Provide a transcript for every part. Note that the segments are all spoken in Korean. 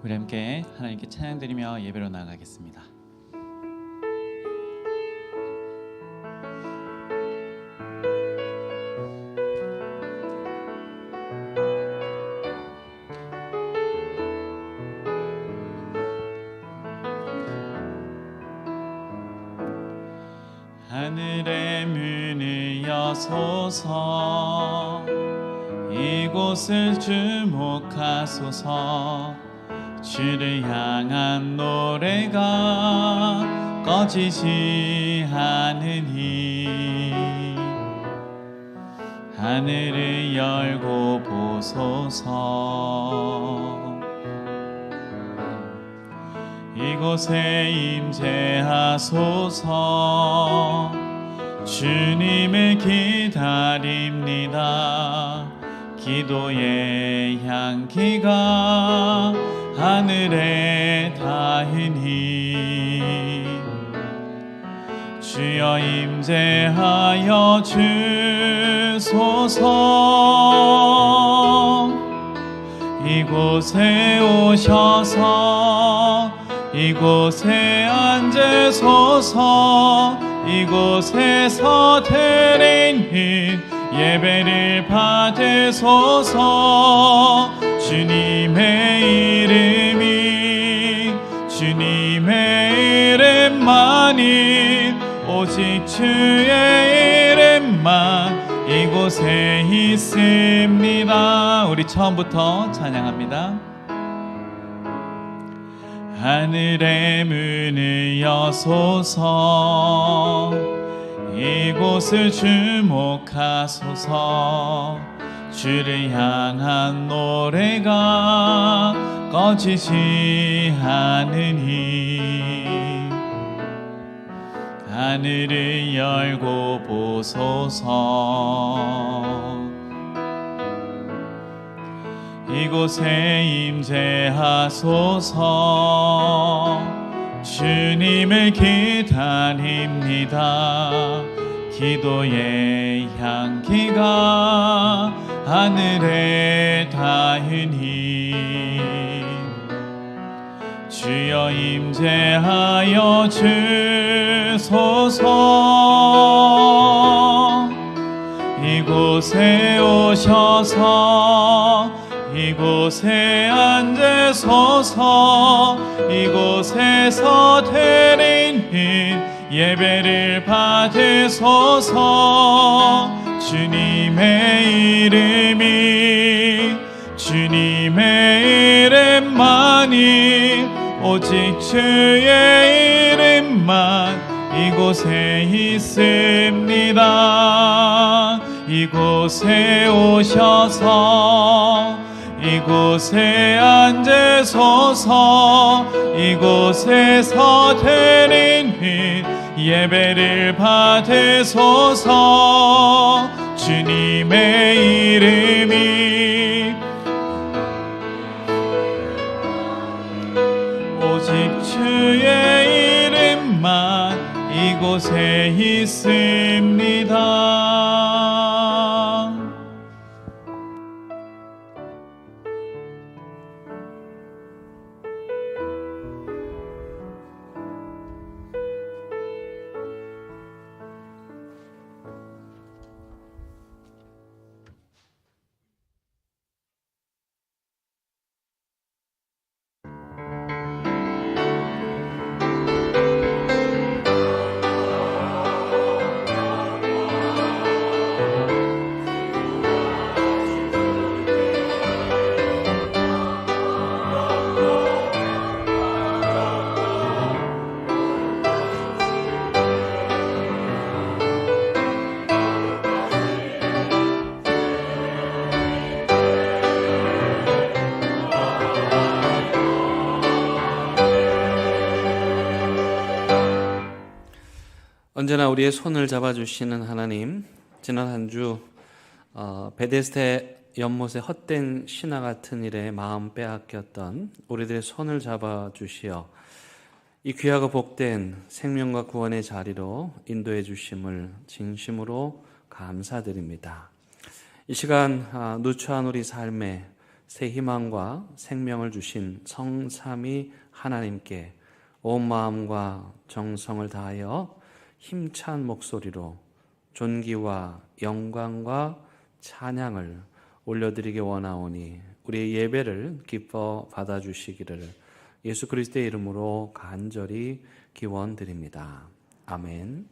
우리 함께 하나님께 찬양드리며 예배로 나아가겠습니다. 하늘의 문을 여소서, 이곳을 주목하소서. 주를 향한 노래가 꺼지지 않으니 하늘을 열고 보소서. 이곳에 임재하소서. 주님을 기다립니다. 기도의 향기가 하늘에 닿으니 주여 임재하여 주소서. 이곳에 오셔서 이곳에 앉으소서. 이곳에서 드린 예배를 받으소서. 주님의 주님의 이름만이, 오직 주의 이름만 이곳에 있습니다. 우리 처음부터 찬양합니다. 하늘의 문을 여소서. 이곳을 주목하소서. 주를 향한 노래가 꺼지지 않으니 하늘을 열고 보소서. 이곳에 임재하소서. 주님을 기다립니다. 기도의 향기가 하늘에 닿으니 주여 임재하여 주소서. 이곳에 오셔서 이곳에 앉으소서. 이곳에서 드린 예배를 받으소서. 주님의 이름만이, 오직 주의 이름만 이곳에 있습니다. 이곳에 오셔서 이곳에 앉으소서. 이곳에서 드린 예배를 받으소서. 주님의 이름이, 오직 주의 이름만 이곳에 있습니다. 언제나 우리의 손을 잡아주시는 하나님, 지난 한 주 베데스다 연못의 헛된 신화 같은 일에 마음 빼앗겼던 우리들의 손을 잡아주시어 이 귀하고 복된 생명과 구원의 자리로 인도해 주심을 진심으로 감사드립니다. 이 시간 누추한 우리 삶에 새 희망과 생명을 주신 성삼위 하나님께 온 마음과 정성을 다하여 힘찬 목소리로 존귀와 영광과 찬양을 올려드리기 원하오니 우리의 예배를 기뻐 받아주시기를 예수 그리스도의 이름으로 간절히 기원드립니다. 아멘.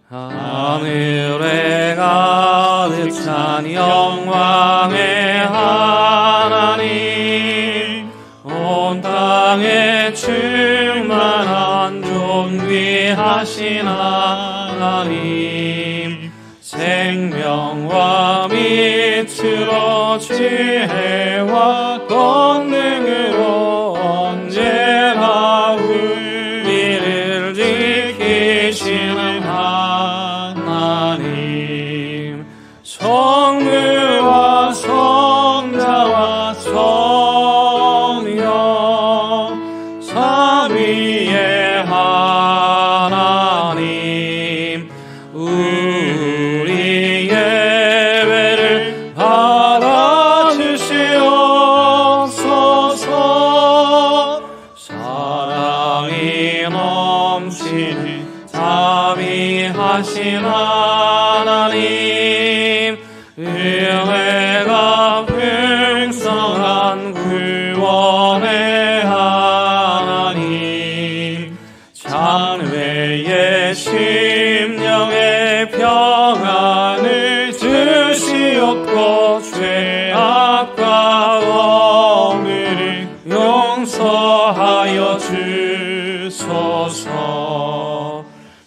하늘에 가득 찬 영광의 하나님, 온 땅에 충만한 존귀하신 하나님, 생명과 빛으로 지혜와 권능으로 언제나 우리를 지키시는 하나님, 성부와 성자와 성령 삼위의 하나님, 우리 예배를 받아주시옵소서. 사랑이 넘치는 자비하신 하나님, 은혜가 풍성한 구원의 하나님, 장래의 심령의 평안을 주시옵고 죄악과 오늘을 용서하여 주소서.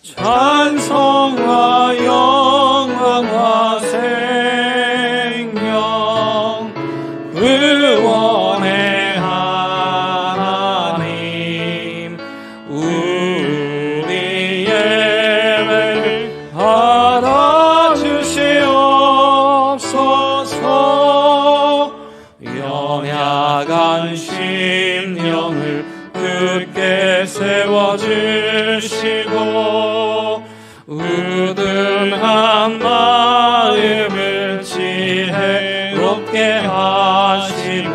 찬송과 영광과 생명 구원의 하나님, 우리 예배를 받아주시옵소서. 연약한 심령을 굳게 세워주시고 우둔한 마음을 지혜롭게 하시고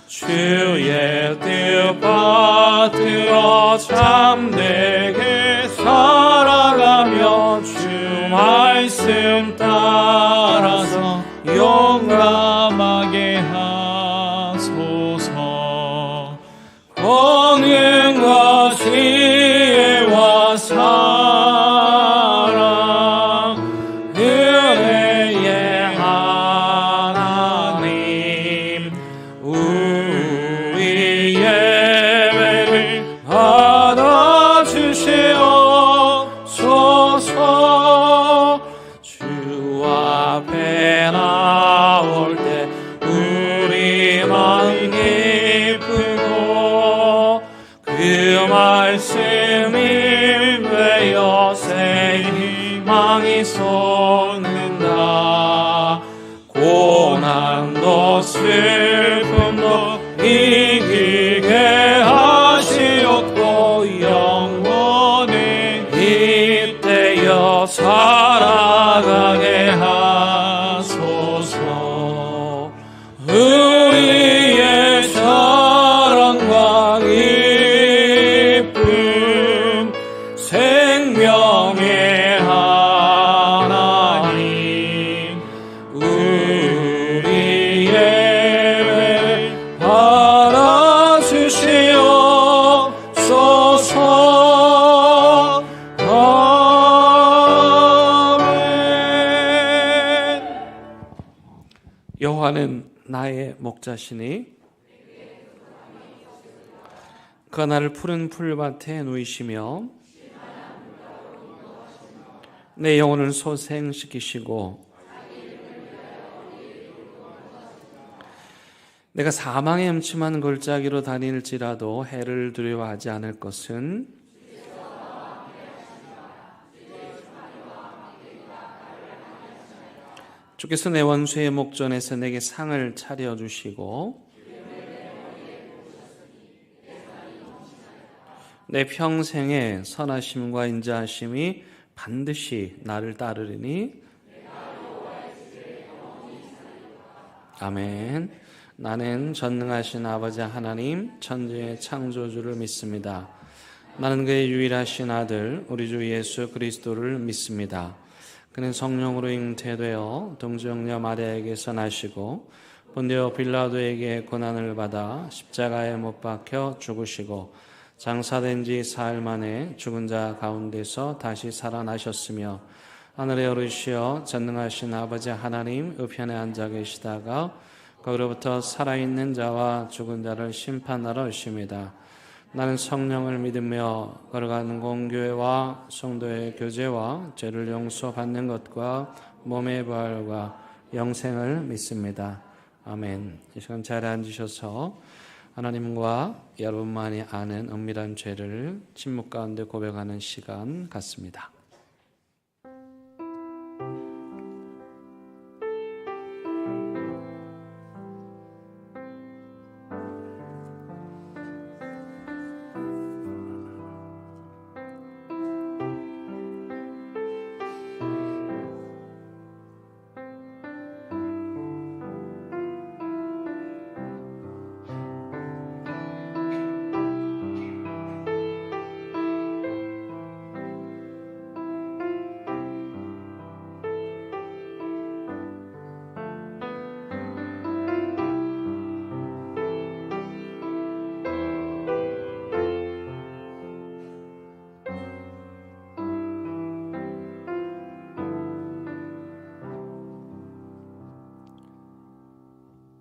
주의 뜻 받들어 참되게 살아가며 주 말씀 따라서 용감하게 하소서. 권능과 지혜와 사랑 은혜의 하나님, 우리 예배를 받아주시옵소서. 주 앞에 나올 때 우리 마음 기쁘고 그 말씀이 되어 새 희망이 솟는다. 고난도 슬픔도 이기게 하시옵고 영원히 잇대어 살아가게 하소서. 우리의 사랑과 기쁨 생명의 하나님, 우리 예배 받아주시옵소서. 아멘. 여호와는 나의 목자시니 그가 나를 푸른 풀밭에 누이시며 내 영혼을 소생시키시고 내가 사망의 음침한 골짜기로 다닐지라도 해를 두려워하지 않을 것은 주께서 내 원수의 목전에서 내게 상을 차려주시고 내 평생에 선하심과 인자하심이 반드시 나를 따르리니 아멘. 나는 전능하신 아버지 하나님 천지의 창조주를 믿습니다. 나는 그의 유일하신 아들 우리 주 예수 그리스도를 믿습니다. 그는 성령으로 잉태되어 동정녀 마리아에게서 나시고 본디오 빌라도에게 고난을 받아 십자가에 못 박혀 죽으시고 장사된 지 사흘 만에 죽은 자 가운데서 다시 살아나셨으며 하늘에 오르시어 전능하신 아버지 하나님 우편에 앉아 계시다가 거기로부터 살아있는 자와 죽은 자를 심판하러 오십니다. 나는 성령을 믿으며 걸어가는 공교회와 성도의 교제와 죄를 용서받는 것과 몸의 부활과 영생을 믿습니다. 아멘. 이 시간 자리에 앉으셔서 하나님과 여러분만이 아는 은밀한 죄를 침묵 가운데 고백하는 시간 갖습니다.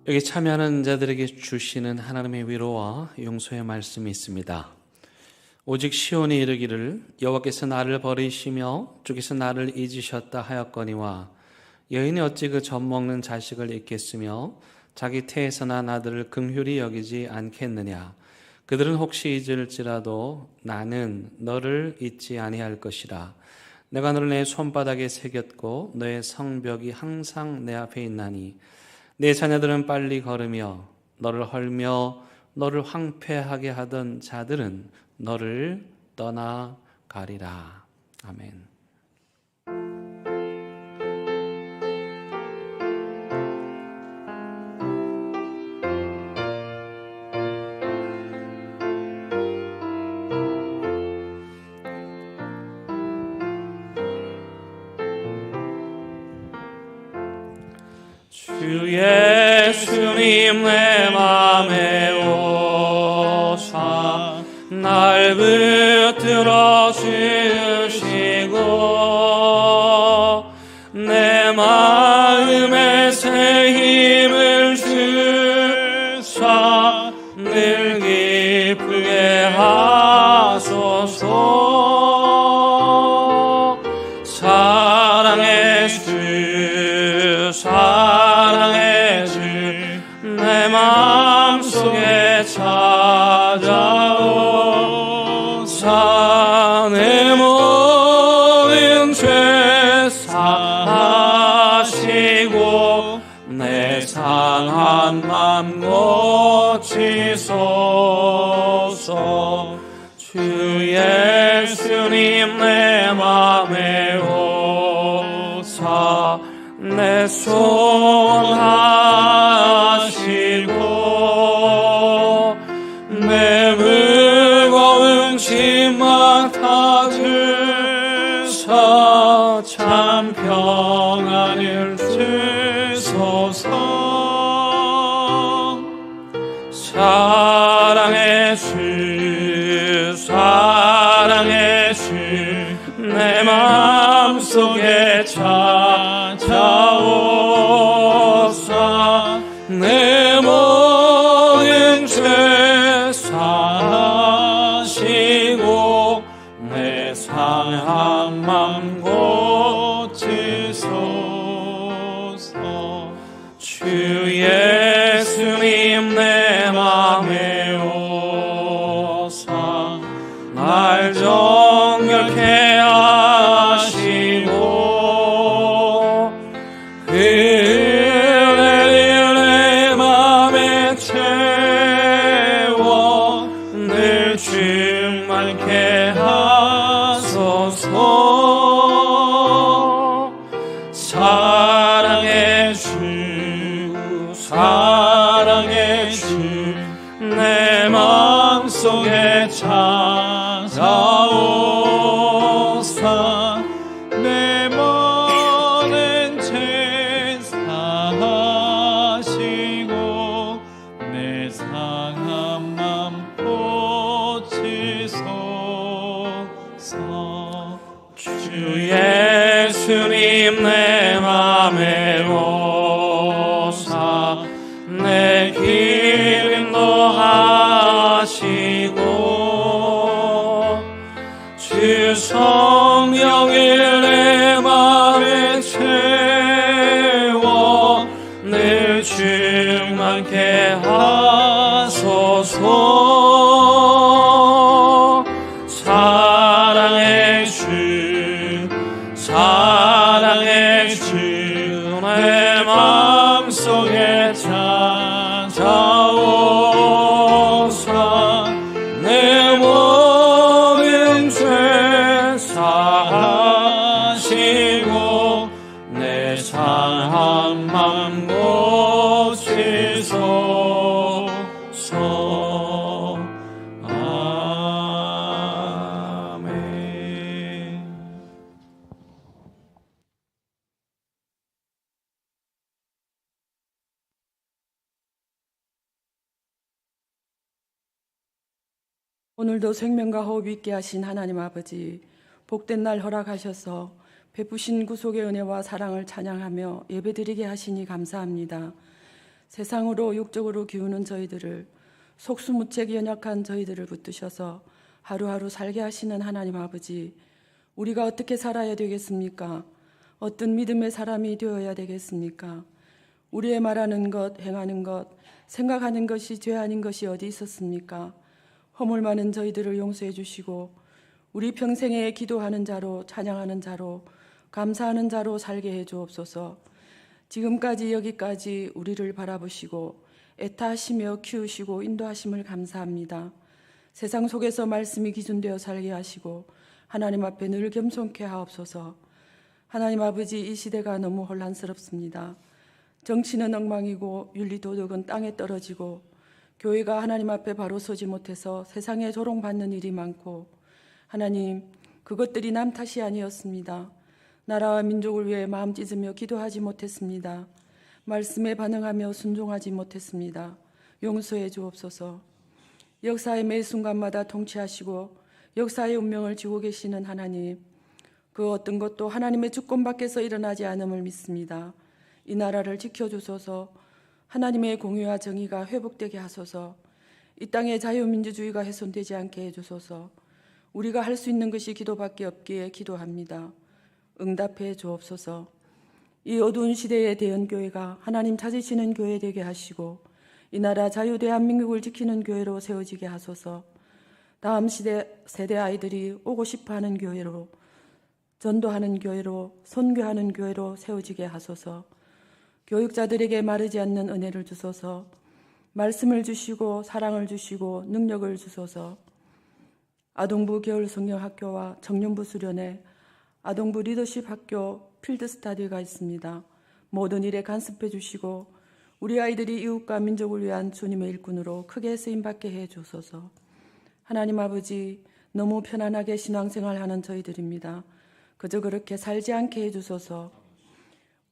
여기 참여하는 자들에게 주시는 하나님의 위로와 용서의 말씀이 있습니다. 오직 시온이 이르기를 여호와께서 나를 버리시며 주께서 나를 잊으셨다 하였거니와 여인이 어찌 그 젖먹는 자식을 잊겠으며 자기 태에서 난 아들을 긍휼히 여기지 않겠느냐. 그들은 혹시 잊을지라도 나는 너를 잊지 아니할 것이라. 내가 너를 내 손바닥에 새겼고 너의 성벽이 항상 내 앞에 있나니 내 자녀들은 빨리 걸으며 너를 헐며 너를 황폐하게 하던 자들은 너를 떠나가리라. 아멘. 주 예수님 내 맘에 오사 날 붙들어 주시고 내 마음에 새 힘을 주사 늘 기쁘게 하소서. 사랑의 주 사랑의 주 내 마음속에 찾아오사 내 모든 죄 사하시고 내 상한 맘 고치소서. 주 예수님 내 맘에 오사 내 소원하시고 내 무거운 짐만 다 주사 참 평안을 주소서. 사랑의 주 사랑의 주 내 마음속에 찾아오사 내 모든 죄 사하시고 내 상한 맘 고치소서. 주 예수님 내 맘에 오사 날 정결케 하시고 그 사랑의 주 사랑의 주 내 마음속에 찾아오사 내 모든 죄 사하시고 내 상한 맘 고치소서. 주 예수님 내 맘에 오사 내 길 인도하시고 주 성령을 내 맘에 채워 늘 충만케 하소서. 사랑의 주 사랑의 주 내 마음속에 찾아오사 내 모든 죄 사하시고 내 상한 맘 고치소서. 아멘. 오늘도 생명과 호흡 있게 하신 하나님 아버지, 복된 날 허락하셔서 베푸신 구속의 은혜와 사랑을 찬양하며 예배드리게 하시니 감사합니다. 세상으로 육적으로 기우는 저희들을, 속수무책 연약한 저희들을 붙드셔서 하루하루 살게 하시는 하나님 아버지, 우리가 어떻게 살아야 되겠습니까? 어떤 믿음의 사람이 되어야 되겠습니까? 우리의 말하는 것, 행하는 것, 생각하는 것이 죄 아닌 것이 어디 있었습니까? 허물 많은 저희들을 용서해 주시고 우리 평생에 기도하는 자로, 찬양하는 자로, 감사하는 자로 살게 해 주옵소서. 지금까지 여기까지 우리를 바라보시고 애타하시며 키우시고 인도하심을 감사합니다. 세상 속에서 말씀이 기준되어 살게 하시고 하나님 앞에 늘 겸손케 하옵소서. 하나님 아버지, 이 시대가 너무 혼란스럽습니다. 정치는 엉망이고 윤리 도덕은 땅에 떨어지고 교회가 하나님 앞에 바로 서지 못해서 세상에 조롱받는 일이 많고, 하나님, 그것들이 남 탓이 아니었습니다. 나라와 민족을 위해 마음 찢으며 기도하지 못했습니다. 말씀에 반응하며 순종하지 못했습니다. 용서해 주옵소서. 역사의 매 순간마다 통치하시고 역사의 운명을 쥐고 계시는 하나님, 그 어떤 것도 하나님의 주권 밖에서 일어나지 않음을 믿습니다. 이 나라를 지켜주소서. 하나님의 공의와 정의가 회복되게 하소서. 이 땅의 자유민주주의가 훼손되지 않게 해주소서. 우리가 할 수 있는 것이 기도밖에 없기에 기도합니다. 응답해 주옵소서. 이 어두운 시대의 대연교회가 하나님 찾으시는 교회 되게 하시고 이 나라 자유 대한민국을 지키는 교회로 세워지게 하소서. 다음 세대 아이들이 오고 싶어하는 교회로, 전도하는 교회로, 선교하는 교회로 세워지게 하소서. 교육자들에게 마르지 않는 은혜를 주소서. 말씀을 주시고 사랑을 주시고 능력을 주소서. 아동부 겨울성경학교와 청년부 수련회, 아동부 리더십 학교 필드 스타디가 있습니다. 모든 일에 간섭해 주시고 우리 아이들이 이웃과 민족을 위한 주님의 일꾼으로 크게 쓰임받게 해 주소서. 하나님 아버지, 너무 편안하게 신앙생활하는 저희들입니다. 그저 그렇게 살지 않게 해 주소서.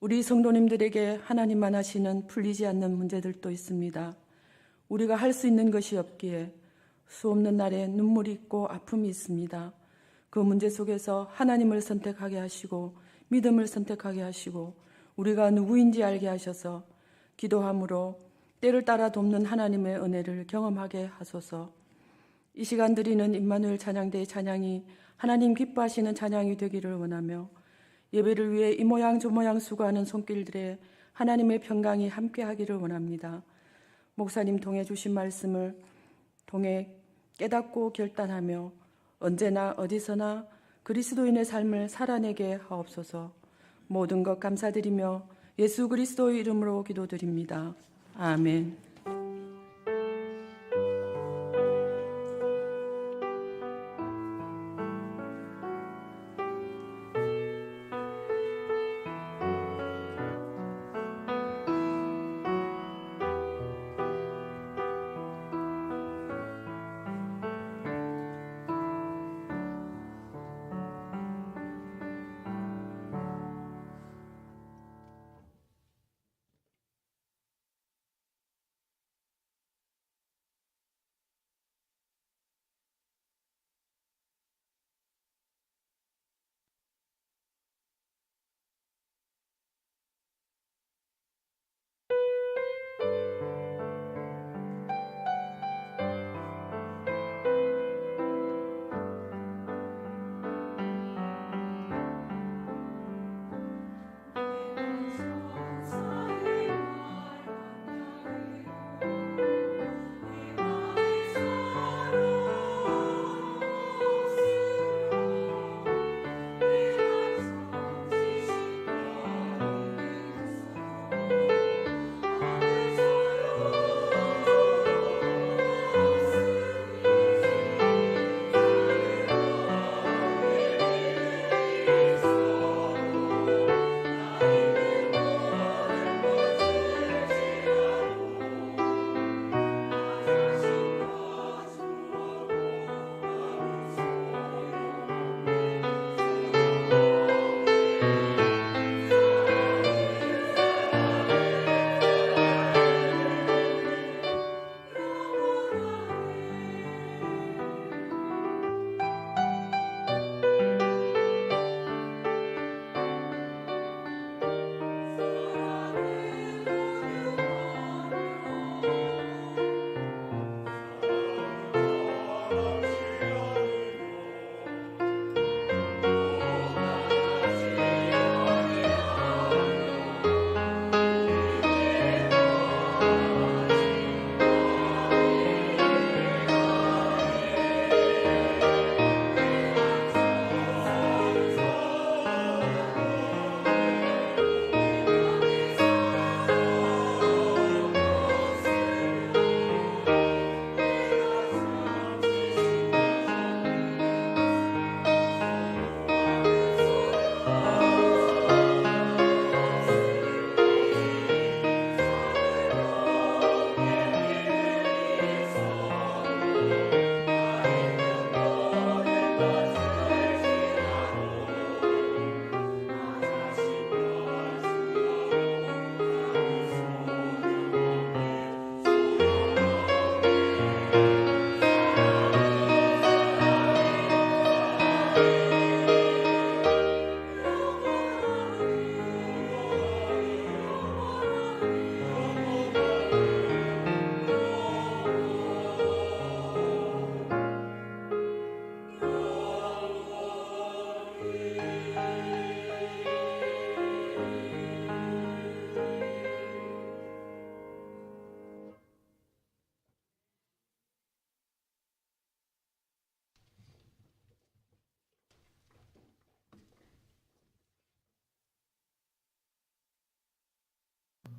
우리 성도님들에게 하나님만 하시는 풀리지 않는 문제들도 있습니다. 우리가 할 수 있는 것이 없기에 수 없는 날에 눈물이 있고 아픔이 있습니다. 그 문제 속에서 하나님을 선택하게 하시고 믿음을 선택하게 하시고 우리가 누구인지 알게 하셔서 기도함으로 때를 따라 돕는 하나님의 은혜를 경험하게 하소서. 이 시간 드리는 임마누엘 찬양대의 찬양이 하나님 기뻐하시는 찬양이 되기를 원하며 예배를 위해 이 모양 저 모양 수고하는 손길들의 하나님의 평강이 함께하기를 원합니다. 목사님 통해 주신 말씀을 통해 깨닫고 결단하며 언제나 어디서나 그리스도인의 삶을 살아내게 하옵소서. 모든 것 감사드리며 예수 그리스도의 이름으로 기도드립니다. 아멘.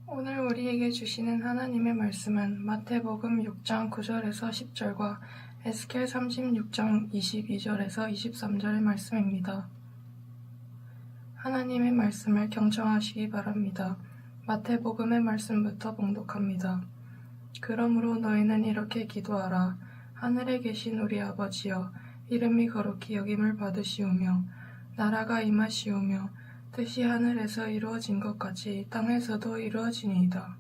오늘 우리에게 주시는 하나님의 말씀은 마태복음 6장 9절에서 10절과 에스겔 36장 22절에서 23절의 말씀입니다. 하나님의 말씀을 경청하시기 바랍니다. 마태복음의 말씀부터 봉독합니다. 그러므로 너희는 이렇게 기도하라. 하늘에 계신 우리 아버지여, 이름이 거룩히 여김을 받으시오며 나라가 임하시오며 뜻이 하늘에서 이루어진 것 같이 땅에서도 이루어지니이다.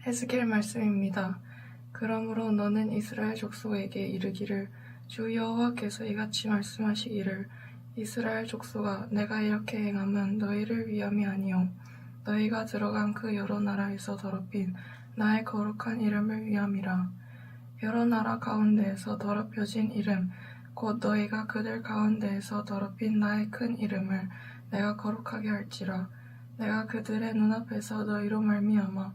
에스겔 말씀입니다. 그러므로 너는 이스라엘 족속에게 이르기를 주 여호와께서 이같이 말씀하시기를 이스라엘 족속아, 내가 이렇게 행함은 너희를 위함이 아니요 너희가 들어간 그 여러 나라에서 더럽힌 나의 거룩한 이름을 위함이라. 여러 나라 가운데에서 더럽혀진 이름 곧 너희가 그들 가운데에서 더럽힌 나의 큰 이름을 내가 거룩하게 할지라. 내가 그들의 눈앞에서 너희로 말미암아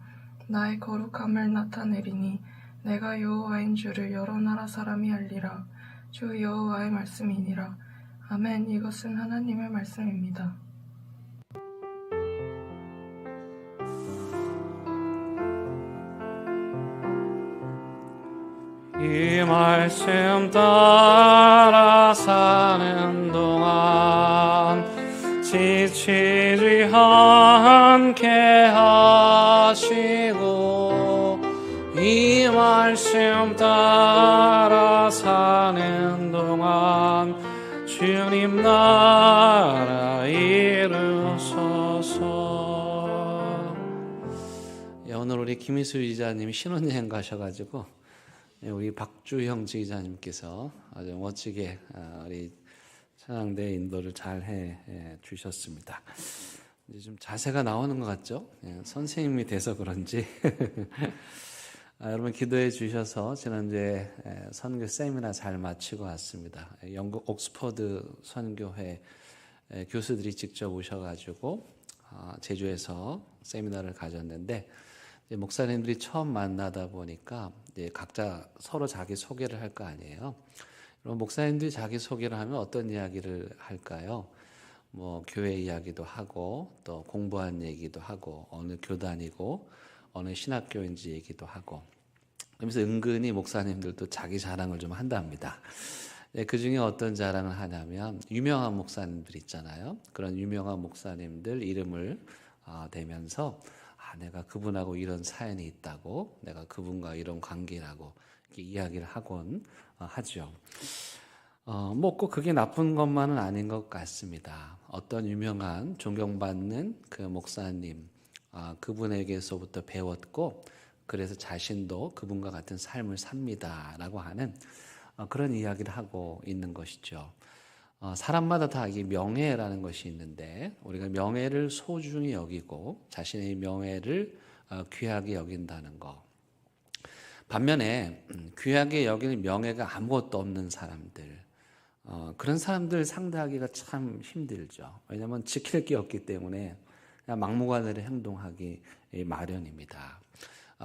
나의 거룩함을 나타내리니 내가 여호와인 줄을 여러 나라 사람이 알리라. 주 여호와의 말씀이니라. 아멘. 이것은 하나님의 말씀입니다. 이 말씀 따라 사는 동안 지치지 않게 하시고 이 말씀 따라 사는 동안 주님 나라 이루소서. 오늘 우리 김희수 기자님이 신혼여행 가셔가지고 우리 박주형 지기자님께서 아주 멋지게 우리 찬양대 인도를 잘 해 주셨습니다. 이제 좀 자세가 나오는 것 같죠? 선생님이 돼서 그런지 여러분 기도해 주셔서 지난주에 선교 세미나 잘 마치고 왔습니다. 영국 옥스퍼드 선교회 교수들이 직접 오셔가지고 제주에서 세미나를 가졌는데 목사님들이 처음 만나다 보니까 이제 각자 서로 자기 소개를 할 거 아니에요. 그럼 목사님들이 자기 소개를 하면 어떤 이야기를 할까요? 뭐 교회 이야기도 하고 또 공부한 얘기도 하고 어느 교단이고 어느 신학교인지 얘기도 하고 그러면서 은근히 목사님들도 자기 자랑을 좀 한답니다. 그 중에 어떤 자랑을 하냐면 유명한 목사님들 있잖아요. 그런 유명한 목사님들 이름을 대면서 내가 그분하고 이런 사연이 있다고, 내가 그분과 이런 관계라고 이렇게 이야기를 하곤 하죠. 뭐 꼭 그게 나쁜 것만은 아닌 것 같습니다. 어떤 유명한 존경받는 그 목사님, 그분에게서부터 배웠고, 그래서 자신도 그분과 같은 삶을 삽니다라고 하는 그런 이야기를 하고 있는 것이죠. 사람마다 다 이 명예라는 것이 있는데 우리가 명예를 소중히 여기고 자신의 명예를 귀하게 여긴다는 것. 반면에 귀하게 여기는 명예가 아무것도 없는 사람들, 그런 사람들 상대하기가 참 힘들죠. 왜냐하면 지킬 게 없기 때문에 그냥 막무가내로 행동하기 마련입니다.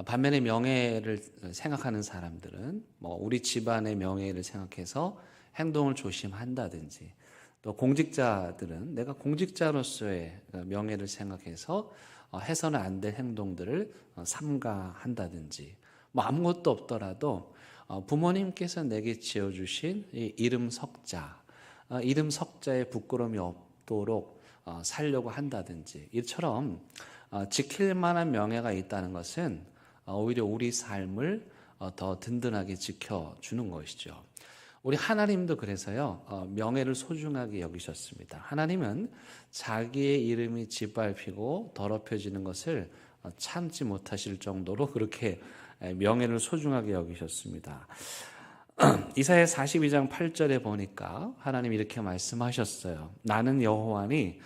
반면에 명예를 생각하는 사람들은 뭐 우리 집안의 명예를 생각해서 행동을 조심한다든지, 또 공직자들은 내가 공직자로서의 명예를 생각해서 해서는 안 될 행동들을 삼가한다든지, 뭐 아무것도 없더라도 부모님께서 내게 지어주신 이 이름 석자, 이름 석자에 부끄러움이 없도록 살려고 한다든지, 이처럼 지킬 만한 명예가 있다는 것은 오히려 우리 삶을 더 든든하게 지켜주는 것이죠. 우리 하나님도 그래서요, 명예를 소중하게 여기셨습니다. 하나님은 자기의 이름이 짓밟히고 더럽혀지는 것을 참지 못하실 정도로 그렇게 명예를 소중하게 여기셨습니다. 이사야 42장 8절에 보니까 하나님 이렇게 말씀하셨어요. 나는 여호와니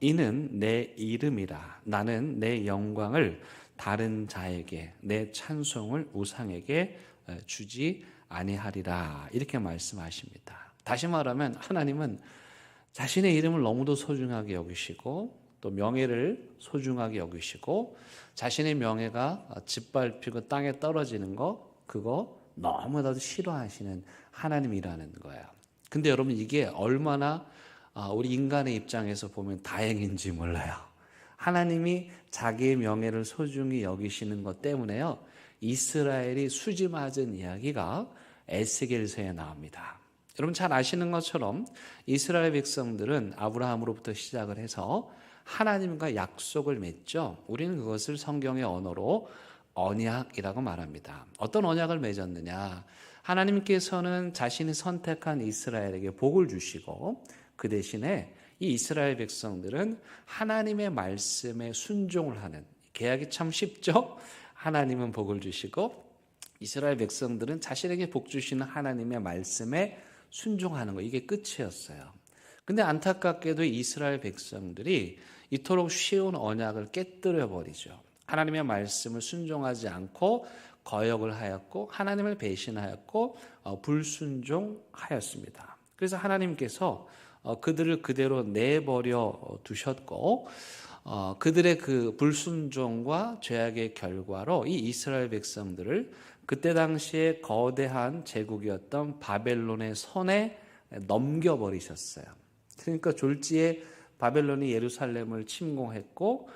이는 내 이름이라. 나는 내 영광을 다른 자에게, 내 찬송을 우상에게 주지 아니하리라. 이렇게 말씀하십니다. 다시 말하면 하나님은 자신의 이름을 너무도 소중하게 여기시고 또 명예를 소중하게 여기시고 자신의 명예가 짓밟히고 땅에 떨어지는 거, 그거 너무나도 싫어하시는 하나님이라는 거예요. 근데 여러분, 이게 얼마나 우리 인간의 입장에서 보면 다행인지 몰라요. 하나님이 자기의 명예를 소중히 여기시는 것 때문에요. 이스라엘이 수지 맞은 이야기가 에스겔서에 나옵니다. 여러분 잘 아시는 것처럼 이스라엘 백성들은 아브라함으로부터 시작을 해서 하나님과 약속을 맺죠. 우리는 그것을 성경의 언어로 언약이라고 말합니다. 어떤 언약을 맺었느냐? 하나님께서는 자신이 선택한 이스라엘에게 복을 주시고 그 대신에 이 이스라엘 백성들은 하나님의 말씀에 순종을 하는, 계약이 참 쉽죠? 하나님은 복을 주시고 이스라엘 백성들은 자신에게 복 주시는 하나님의 말씀에 순종하는 거, 이게 끝이었어요. 근데 안타깝게도 이스라엘 백성들이 이토록 쉬운 언약을 깨뜨려 버리죠. 하나님의 말씀을 순종하지 않고 거역을 하였고 하나님을 배신하였고 불순종하였습니다. 그래서 하나님께서 그들을 그대로 내버려 두셨고 그들의 그 불순종과 죄악의 결과로 이 이스라엘 백성들을 그때 당시에 거대한 제국이었던 바벨론의 손에 넘겨버리셨어요. 그러니까 졸지에 바벨론이 예루살렘을 침공했고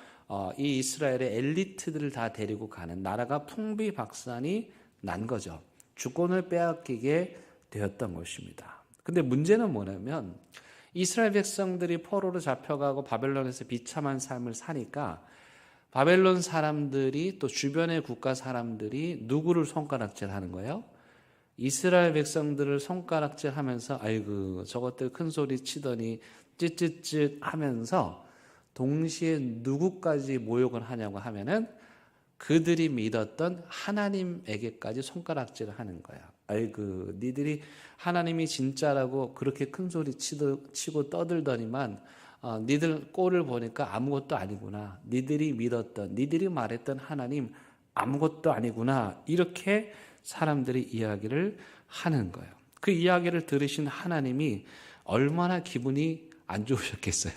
이 이스라엘의 엘리트들을 다 데리고 가는 나라가 풍비박산이 난 거죠. 주권을 빼앗기게 되었던 것입니다. 근데 문제는 뭐냐면 이스라엘 백성들이 포로로 잡혀가고 바벨론에서 비참한 삶을 사니까 바벨론 사람들이 또 주변의 국가 사람들이 누구를 손가락질하는 거예요? 이스라엘 백성들을 손가락질하면서 아이고 저것들 큰 소리 치더니 찌찌찌 하면서 동시에 누구까지 모욕을 하냐고 하면은 그들이 믿었던 하나님에게까지 손가락질을 하는 거야. 아이고 니들이 하나님이 진짜라고 그렇게 큰 소리 치고 떠들더니만 니들 꼴을 보니까 아무것도 아니구나. 니들이 믿었던, 니들이 말했던 하나님 아무것도 아니구나. 이렇게 사람들이 이야기를 하는 거예요. 그 이야기를 들으신 하나님이 얼마나 기분이 안 좋으셨겠어요.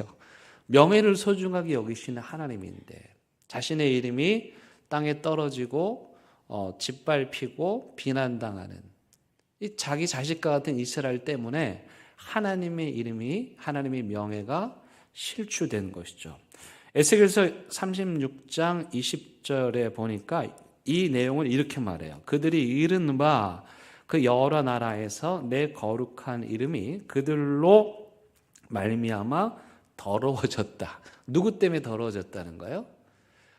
명예를 소중하게 여기시는 하나님인데 자신의 이름이 땅에 떨어지고 짓밟히고 비난당하는 이 자기 자식과 같은 이스라엘 때문에 하나님의 이름이, 하나님의 명예가 실추된 것이죠. 에스겔서 36장 20절에 보니까 이 내용을 이렇게 말해요. 그들이 이른 바 그 여러 나라에서 내 거룩한 이름이 그들로 말미암아 더러워졌다. 누구 때문에 더러워졌다는 거예요?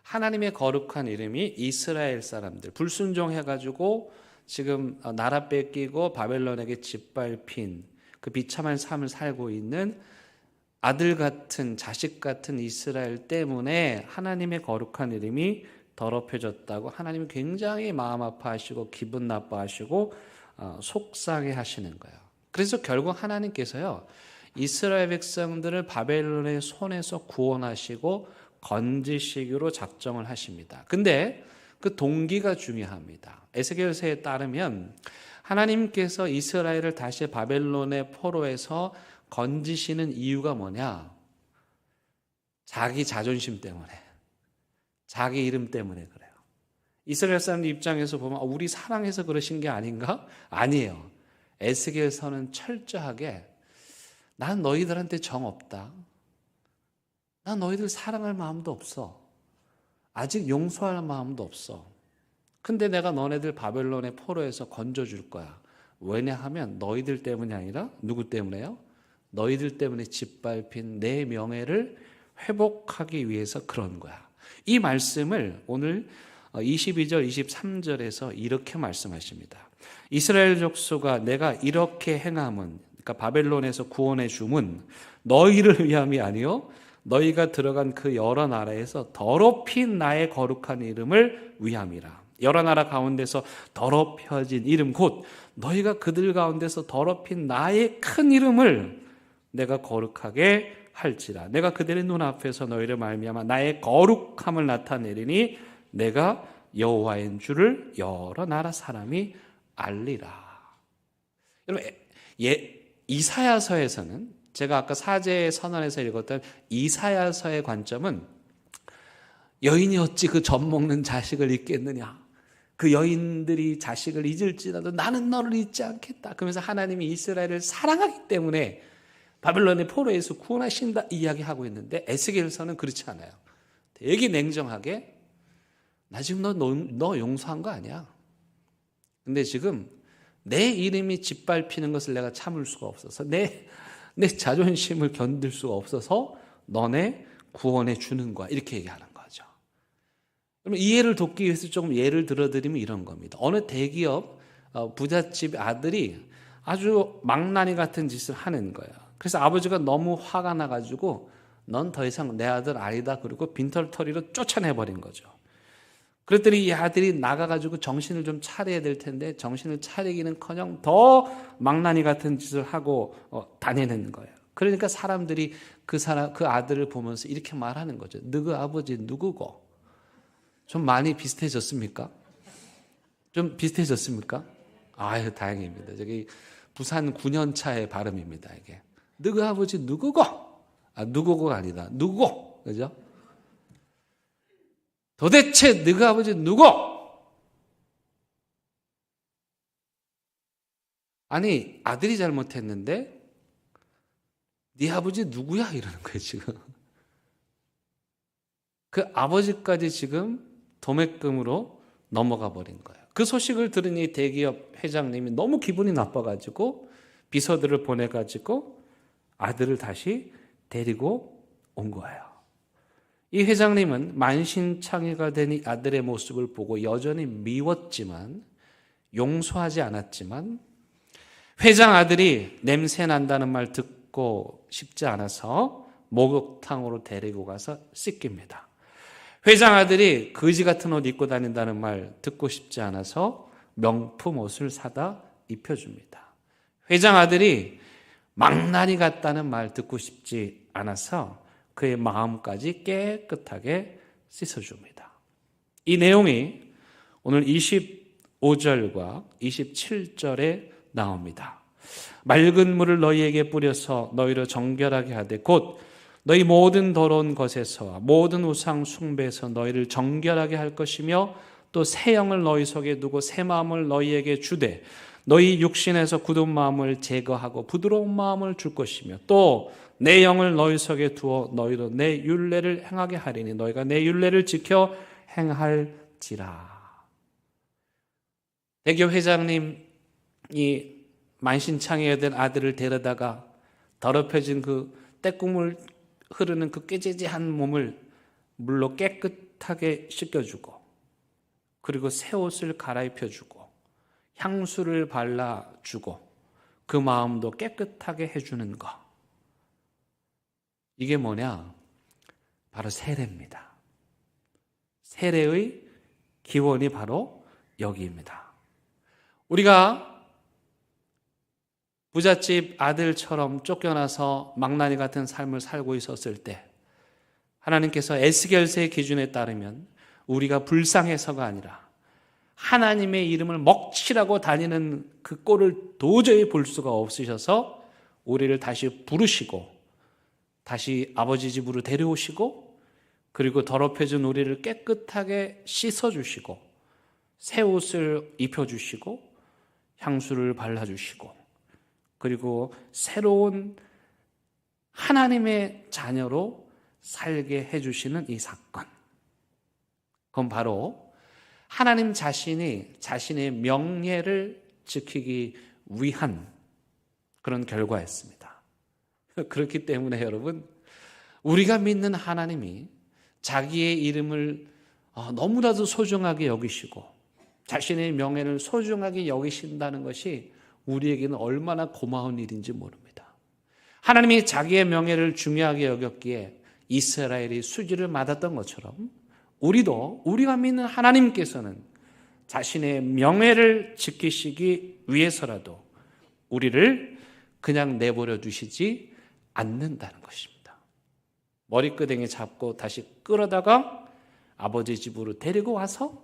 하나님의 거룩한 이름이 이스라엘 사람들 불순종해가지고 지금 나라 뺏기고 바벨론에게 짓밟힌 그 비참한 삶을 살고 있는 아들 같은 자식 같은 이스라엘 때문에 하나님의 거룩한 이름이 더럽혀졌다고 하나님이 굉장히 마음 아파하시고 기분 나빠하시고 속상해 하시는 거예요. 그래서 결국 하나님께서요 이스라엘 백성들을 바벨론의 손에서 구원하시고 건지시기로 작정을 하십니다. 근데 그 동기가 중요합니다. 에스겔서에 따르면 하나님께서 이스라엘을 다시 바벨론의 포로에서 건지시는 이유가 뭐냐? 자기 자존심 때문에, 자기 이름 때문에 그래요. 이스라엘 사람들 입장에서 보면 우리 사랑해서 그러신 게 아닌가? 아니에요. 에스겔서는 철저하게 난 너희들한테 정 없다. 난 너희들 사랑할 마음도 없어. 아직 용서할 마음도 없어. 근데 내가 너네들 바벨론의 포로에서 건져줄 거야. 왜냐하면 너희들 때문이 아니라 누구 때문에요? 너희들 때문에 짓밟힌 내 명예를 회복하기 위해서 그런 거야. 이 말씀을 오늘 22절, 23절에서 이렇게 말씀하십니다. 이스라엘 족속아 내가 이렇게 행함은, 그러니까 바벨론에서 구원해 줌은 너희를 위함이 아니요 너희가 들어간 그 여러 나라에서 더럽힌 나의 거룩한 이름을 위함이라. 여러 나라 가운데서 더럽혀진 이름 곧 너희가 그들 가운데서 더럽힌 나의 큰 이름을 내가 거룩하게 할지라. 내가 그들의 눈앞에서 너희를 말미암아 나의 거룩함을 나타내리니 내가 여호와인 줄을 여러 나라 사람이 알리라. 여러분 이사야서에서는 제가 아까 사제의 선언에서 읽었던 이사야서의 관점은 여인이 어찌 그 젖 먹는 자식을 잊겠느냐. 그 여인들이 자식을 잊을지라도 나는 너를 잊지 않겠다. 그러면서 하나님이 이스라엘을 사랑하기 때문에 바벨론의 포로에서 구원하신다 이야기하고 있는데 에스겔서는 그렇지 않아요. 되게 냉정하게 나 지금 너 용서한 거 아니야. 근데 지금 내 이름이 짓밟히는 것을 내가 참을 수가 없어서 내 자존심을 견딜 수가 없어서 너네 구원해 주는 거야. 이렇게 얘기하는 거죠. 그러면 이해를 돕기 위해서 조금 예를 들어드리면 이런 겁니다. 어느 대기업 부잣집 아들이 아주 망나니 같은 짓을 하는 거예요. 그래서 아버지가 너무 화가 나가지고 넌 더 이상 내 아들 아니다. 그리고 빈털터리로 쫓아내버린 거죠. 그랬더니 이 아들이 나가가지고 정신을 좀 차려야 될 텐데 정신을 차리기는커녕 더 망나니 같은 짓을 하고 다니는 거예요. 그러니까 사람들이 그 아들을 보면서 이렇게 말하는 거죠. 너그 아버지 누구고? 좀 많이 비슷해졌습니까? 좀 비슷해졌습니까? 아유, 다행입니다. 저기 부산 9년 차의 발음입니다. 이게 너그 아버지 누구고? 누구고가 아니다. 누구고? 그죠? 도대체 너그 아버지 누구? 아니, 아들이 잘못했는데 네 아버지 누구야? 이러는 거예요, 지금. 그 아버지까지 지금 도매금으로 넘어가 버린 거예요. 그 소식을 들은 이 대기업 회장님이 너무 기분이 나빠가지고 비서들을 보내가지고 아들을 다시 데리고 온 거예요. 이 회장님은 만신창이가 된 이 아들의 모습을 보고 여전히 미웠지만 용서하지 않았지만 회장 아들이 냄새 난다는 말 듣고 싶지 않아서 목욕탕으로 데리고 가서 씻깁니다. 회장 아들이 거지 같은 옷 입고 다닌다는 말 듣고 싶지 않아서 명품 옷을 사다 입혀줍니다. 회장 아들이 망나니 같다는 말 듣고 싶지 않아서 그의 마음까지 깨끗하게 씻어줍니다. 이 내용이 오늘 25절과 27절에 나옵니다. 맑은 물을 너희에게 뿌려서 너희를 정결하게 하되 곧 너희 모든 더러운 것에서와 모든 우상 숭배에서 너희를 정결하게 할 것이며 또 새 영을 너희 속에 두고 새 마음을 너희에게 주되 너희 육신에서 굳은 마음을 제거하고 부드러운 마음을 줄 것이며 또 내 영을 너희 속에 두어 너희로 내 율례를 행하게 하리니 너희가 내 율례를 지켜 행할지라. 대기업 회장님이 만신창이가 된 아들을 데려다가 더럽혀진 그 때국물 흐르는 그 꾀재재한 몸을 물로 깨끗하게 씻겨주고 그리고 새 옷을 갈아입혀주고 향수를 발라주고 그 마음도 깨끗하게 해주는 것. 이게 뭐냐? 바로 세례입니다. 세례의 기원이 바로 여기입니다. 우리가 부잣집 아들처럼 쫓겨나서 망나니 같은 삶을 살고 있었을 때 하나님께서 에스겔서의 기준에 따르면 우리가 불쌍해서가 아니라 하나님의 이름을 먹칠하고 다니는 그 꼴을 도저히 볼 수가 없으셔서 우리를 다시 부르시고 다시 아버지 집으로 데려오시고 그리고 더럽혀진 우리를 깨끗하게 씻어주시고 새 옷을 입혀주시고 향수를 발라주시고 그리고 새로운 하나님의 자녀로 살게 해주시는 이 사건. 그건 바로 하나님 자신이 자신의 명예를 지키기 위한 그런 결과였습니다. 그렇기 때문에 여러분, 우리가 믿는 하나님이 자기의 이름을 너무나도 소중하게 여기시고 자신의 명예를 소중하게 여기신다는 것이 우리에게는 얼마나 고마운 일인지 모릅니다. 하나님이 자기의 명예를 중요하게 여겼기에 이스라엘이 수지를 맞았던 것처럼 우리가 믿는 하나님께서는 자신의 명예를 지키시기 위해서라도 우리를 그냥 내버려 두시지 않는다는 것입니다. 머리끄댕이 잡고 다시 끌어다가 아버지 집으로 데리고 와서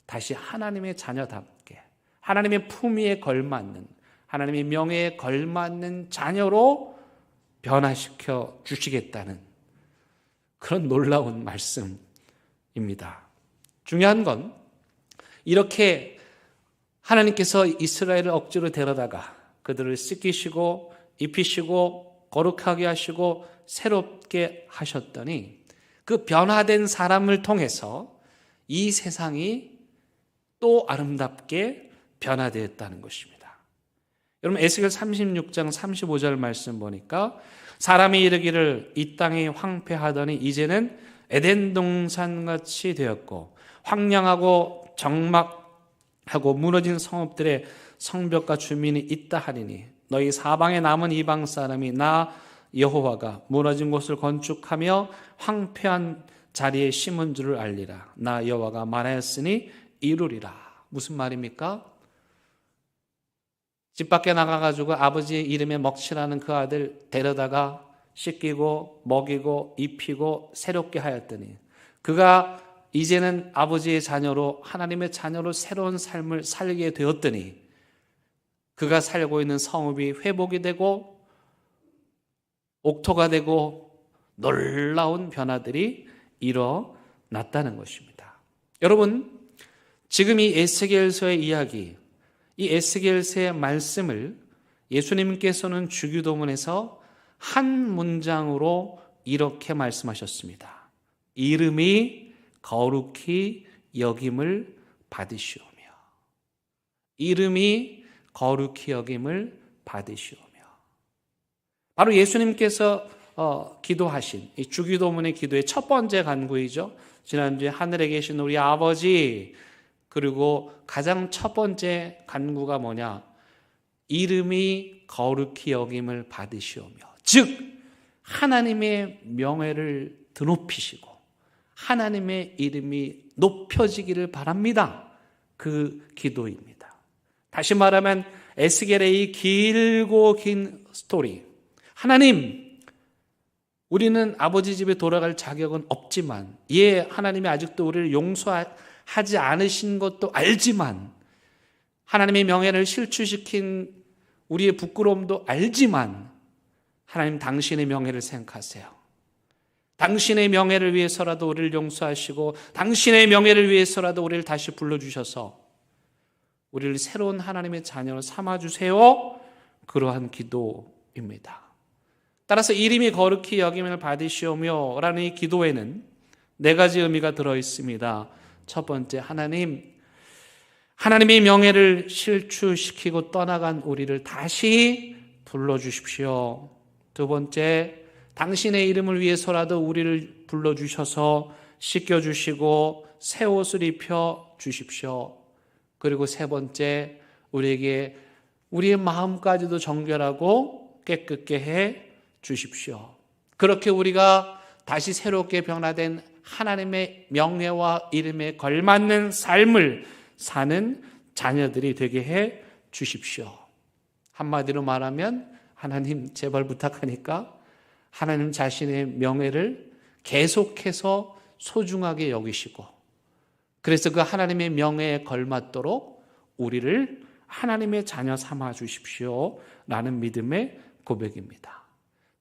다시 하나님의 자녀답게 하나님의 품위에 걸맞는 하나님의 명예에 걸맞는 자녀로 변화시켜 주시겠다는 그런 놀라운 말씀입니다. 중요한 건 이렇게 하나님께서 이스라엘을 억지로 데려다가 그들을 씻기시고 입히시고 거룩하게 하시고 새롭게 하셨더니 그 변화된 사람을 통해서 이 세상이 또 아름답게 변화되었다는 것입니다. 여러분 에스겔 36장 35절 말씀 보니까 사람이 이르기를 이 땅이 황폐하더니 이제는 에덴 동산같이 되었고 황량하고 적막하고 무너진 성읍들의 성벽과 주민이 있다 하리니 너희 사방에 남은 이방 사람이 나 여호와가 무너진 곳을 건축하며 황폐한 자리에 심은 줄을 알리라. 나 여호와가 말하였으니 이루리라. 무슨 말입니까? 집 밖에 나가가지고 아버지의 이름에 먹칠하는 그 아들 데려다가 씻기고 먹이고 입히고 새롭게 하였더니 그가 이제는 아버지의 자녀로 하나님의 자녀로 새로운 삶을 살게 되었더니 그가 살고 있는 성읍이 회복이 되고 옥토가 되고 놀라운 변화들이 일어났다는 것입니다. 여러분, 지금 이 에스겔서의 이야기, 이 에스겔서의 말씀을 예수님께서는 주기도문에서 한 문장으로 이렇게 말씀하셨습니다. 이름이 거룩히 여김을 받으시오며. 이름이 거룩히 여김을 받으시오며. 바로 예수님께서 기도하신 이 주기도문의 기도의 첫 번째 간구이죠. 지난주에 하늘에 계신 우리 아버지, 그리고 가장 첫 번째 간구가 뭐냐? 이름이 거룩히 여김을 받으시오며. 즉 하나님의 명예를 드높이시고 하나님의 이름이 높여지기를 바랍니다. 그 기도입니다. 다시 말하면 에스겔의 이 길고 긴 스토리, 하나님, 우리는 아버지 집에 돌아갈 자격은 없지만, 하나님이 아직도 우리를 용서하지 않으신 것도 알지만, 하나님의 명예를 실추시킨 우리의 부끄러움도 알지만, 하나님 당신의 명예를 생각하세요. 당신의 명예를 위해서라도 우리를 용서하시고 당신의 명예를 위해서라도 우리를 다시 불러주셔서 우리를 새로운 하나님의 자녀로 삼아주세요. 그러한 기도입니다. 따라서 이름이 거룩히 여김을 받으시오며 라는 이 기도에는 네 가지 의미가 들어있습니다. 첫 번째, 하나님의 명예를 실추시키고 떠나간 우리를 다시 불러주십시오. 두 번째, 당신의 이름을 위해서라도 우리를 불러주셔서 씻겨주시고 새 옷을 입혀 주십시오. 그리고 세 번째, 우리에게 우리의 마음까지도 정결하고 깨끗게 해 주십시오. 그렇게 우리가 다시 새롭게 변화된 하나님의 명예와 이름에 걸맞는 삶을 사는 자녀들이 되게 해 주십시오. 한마디로 말하면 하나님 제발 부탁하니까 하나님 자신의 명예를 계속해서 소중하게 여기시고 그래서 그 하나님의 명예에 걸맞도록 우리를 하나님의 자녀 삼아 주십시오 라는 믿음의 고백입니다.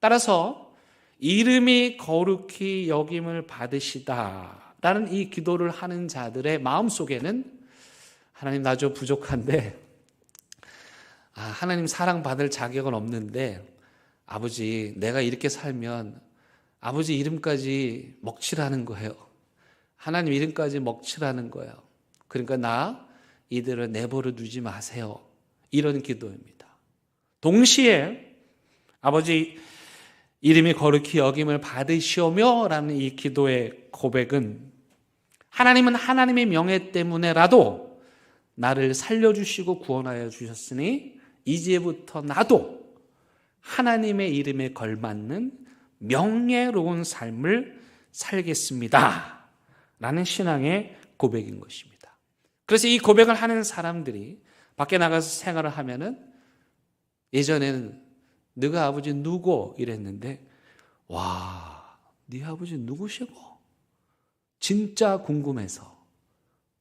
따라서 이름이 거룩히 여김을 받으시다 라는 이 기도를 하는 자들의 마음속에는 하나님 나 좀 부족한데 하나님 사랑받을 자격은 없는데 아버지 내가 이렇게 살면 아버지 이름까지 먹칠하는 거예요. 하나님 이름까지 먹칠하는 거예요. 그러니까 나 이대로 내버려 두지 마세요. 이런 기도입니다. 동시에 아버지 이름이 거룩히 여김을 받으시오며 라는 이 기도의 고백은 하나님은 하나님의 명예 때문에라도 나를 살려주시고 구원하여 주셨으니 이제부터 나도 하나님의 이름에 걸맞는 명예로운 삶을 살겠습니다 라는 신앙의 고백인 것입니다. 그래서 이 고백을 하는 사람들이 밖에 나가서 생활을 하면은 예전에는 너가 아버지 누구 이랬는데 와, 네 아버지 누구시고? 진짜 궁금해서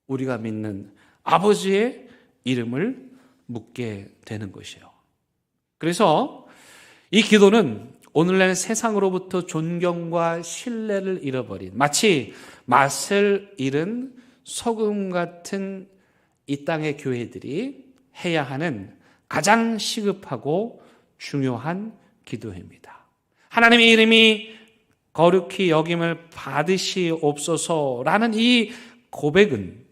우리가 믿는 아버지의 이름을 묻게 되는 것이에요. 그래서 이 기도는 오늘날 세상으로부터 존경과 신뢰를 잃어버린 마치 맛을 잃은 소금 같은 이 땅의 교회들이 해야 하는 가장 시급하고 중요한 기도입니다. 하나님의 이름이 거룩히 여김을 받으시옵소서라는 이 고백은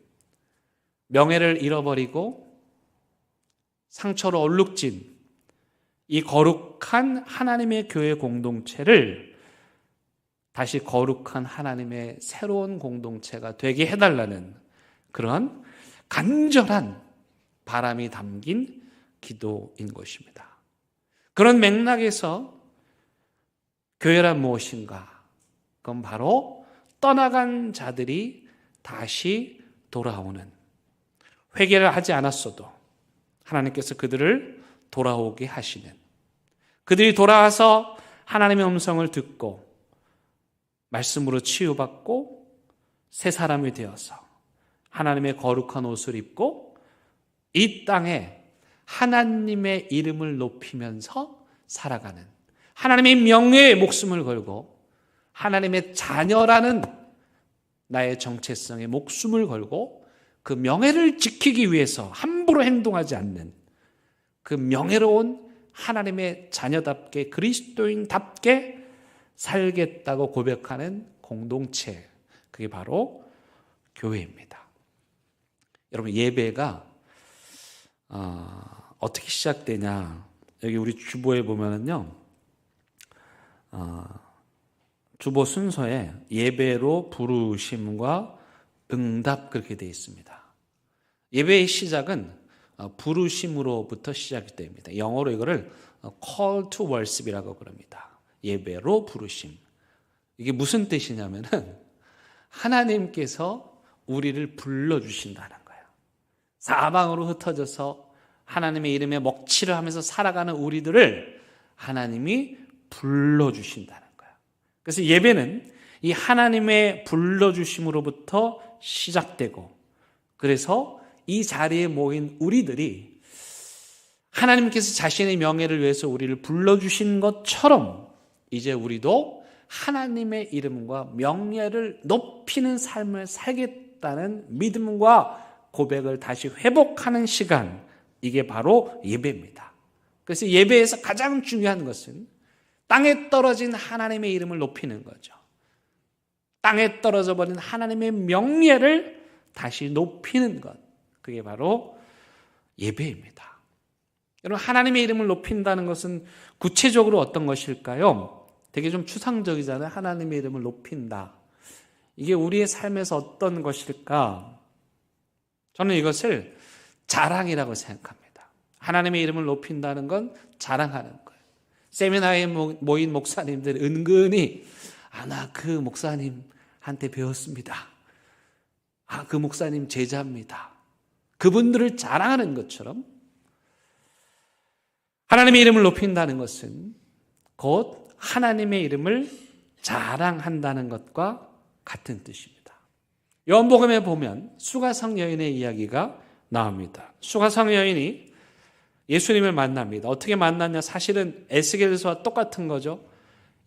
명예를 잃어버리고 상처로 얼룩진 이 거룩한 하나님의 교회 공동체를 다시 거룩한 하나님의 새로운 공동체가 되게 해달라는 그런 간절한 바람이 담긴 기도인 것입니다. 그런 맥락에서 교회란 무엇인가? 그건 바로 떠나간 자들이 다시 돌아오는, 회개를 하지 않았어도 하나님께서 그들을 돌아오게 하시는, 그들이 돌아와서 하나님의 음성을 듣고 말씀으로 치유받고 새 사람이 되어서 하나님의 거룩한 옷을 입고 이 땅에 하나님의 이름을 높이면서 살아가는, 하나님의 명예에 목숨을 걸고 하나님의 자녀라는 나의 정체성에 목숨을 걸고 그 명예를 지키기 위해서 함부로 행동하지 않는 그 명예로운 하나님의 자녀답게 그리스도인답게 살겠다고 고백하는 공동체, 그게 바로 교회입니다. 여러분, 예배가 어떻게 시작되냐, 여기 우리 주보에 보면은요, 주보 순서에 예배로 부르심과 응답 그렇게 되어 있습니다. 예배의 시작은 부르심으로부터 시작이 됩니다. 영어로 이거를 call to worship이라고 그럽니다. 예배로 부르심. 이게 무슨 뜻이냐면은 하나님께서 우리를 불러주신다는 거예요. 사방으로 흩어져서 하나님의 이름에 먹칠을 하면서 살아가는 우리들을 하나님이 불러주신다는 거예요. 그래서 예배는 이 하나님의 불러주심으로부터 시작되고, 그래서 이 자리에 모인 우리들이 하나님께서 자신의 명예를 위해서 우리를 불러주신 것처럼 이제 우리도 하나님의 이름과 명예를 높이는 삶을 살겠다는 믿음과 고백을 다시 회복하는 시간, 이게 바로 예배입니다. 그래서 예배에서 가장 중요한 것은 땅에 떨어진 하나님의 이름을 높이는 거죠. 땅에 떨어져 버린 하나님의 명예를 다시 높이는 것, 그게 바로 예배입니다. 여러분, 하나님의 이름을 높인다는 것은 구체적으로 어떤 것일까요? 되게 좀 추상적이잖아요. 하나님의 이름을 높인다. 이게 우리의 삶에서 어떤 것일까? 저는 이것을 자랑이라고 생각합니다. 하나님의 이름을 높인다는 건 자랑하는 거예요. 세미나에 모인 목사님들 은근히 나 그 목사님한테 배웠습니다. 그 목사님 제자입니다. 그분들을 자랑하는 것처럼 하나님의 이름을 높인다는 것은 곧 하나님의 이름을 자랑한다는 것과 같은 뜻입니다. 요한복음에 보면 수가성 여인의 이야기가 나옵니다. 수가성 여인이 예수님을 만납니다. 어떻게 만났냐? 사실은 에스겔서와 똑같은 거죠.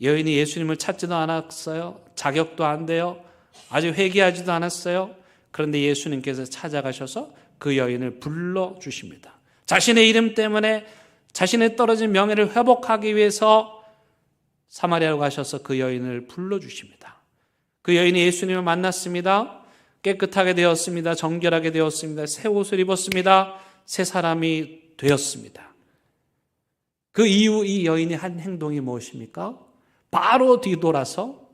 여인이 예수님을 찾지도 않았어요. 자격도 안 돼요. 아직 회개하지도 않았어요. 그런데 예수님께서 찾아가셔서 그 여인을 불러주십니다. 자신의 이름 때문에 자신의 떨어진 명예를 회복하기 위해서 사마리아로 가셔서 그 여인을 불러주십니다. 그 여인이 예수님을 만났습니다. 깨끗하게 되었습니다. 정결하게 되었습니다. 새 옷을 입었습니다. 새 사람이 되었습니다. 그 이후 이 여인이 한 행동이 무엇입니까? 바로 뒤돌아서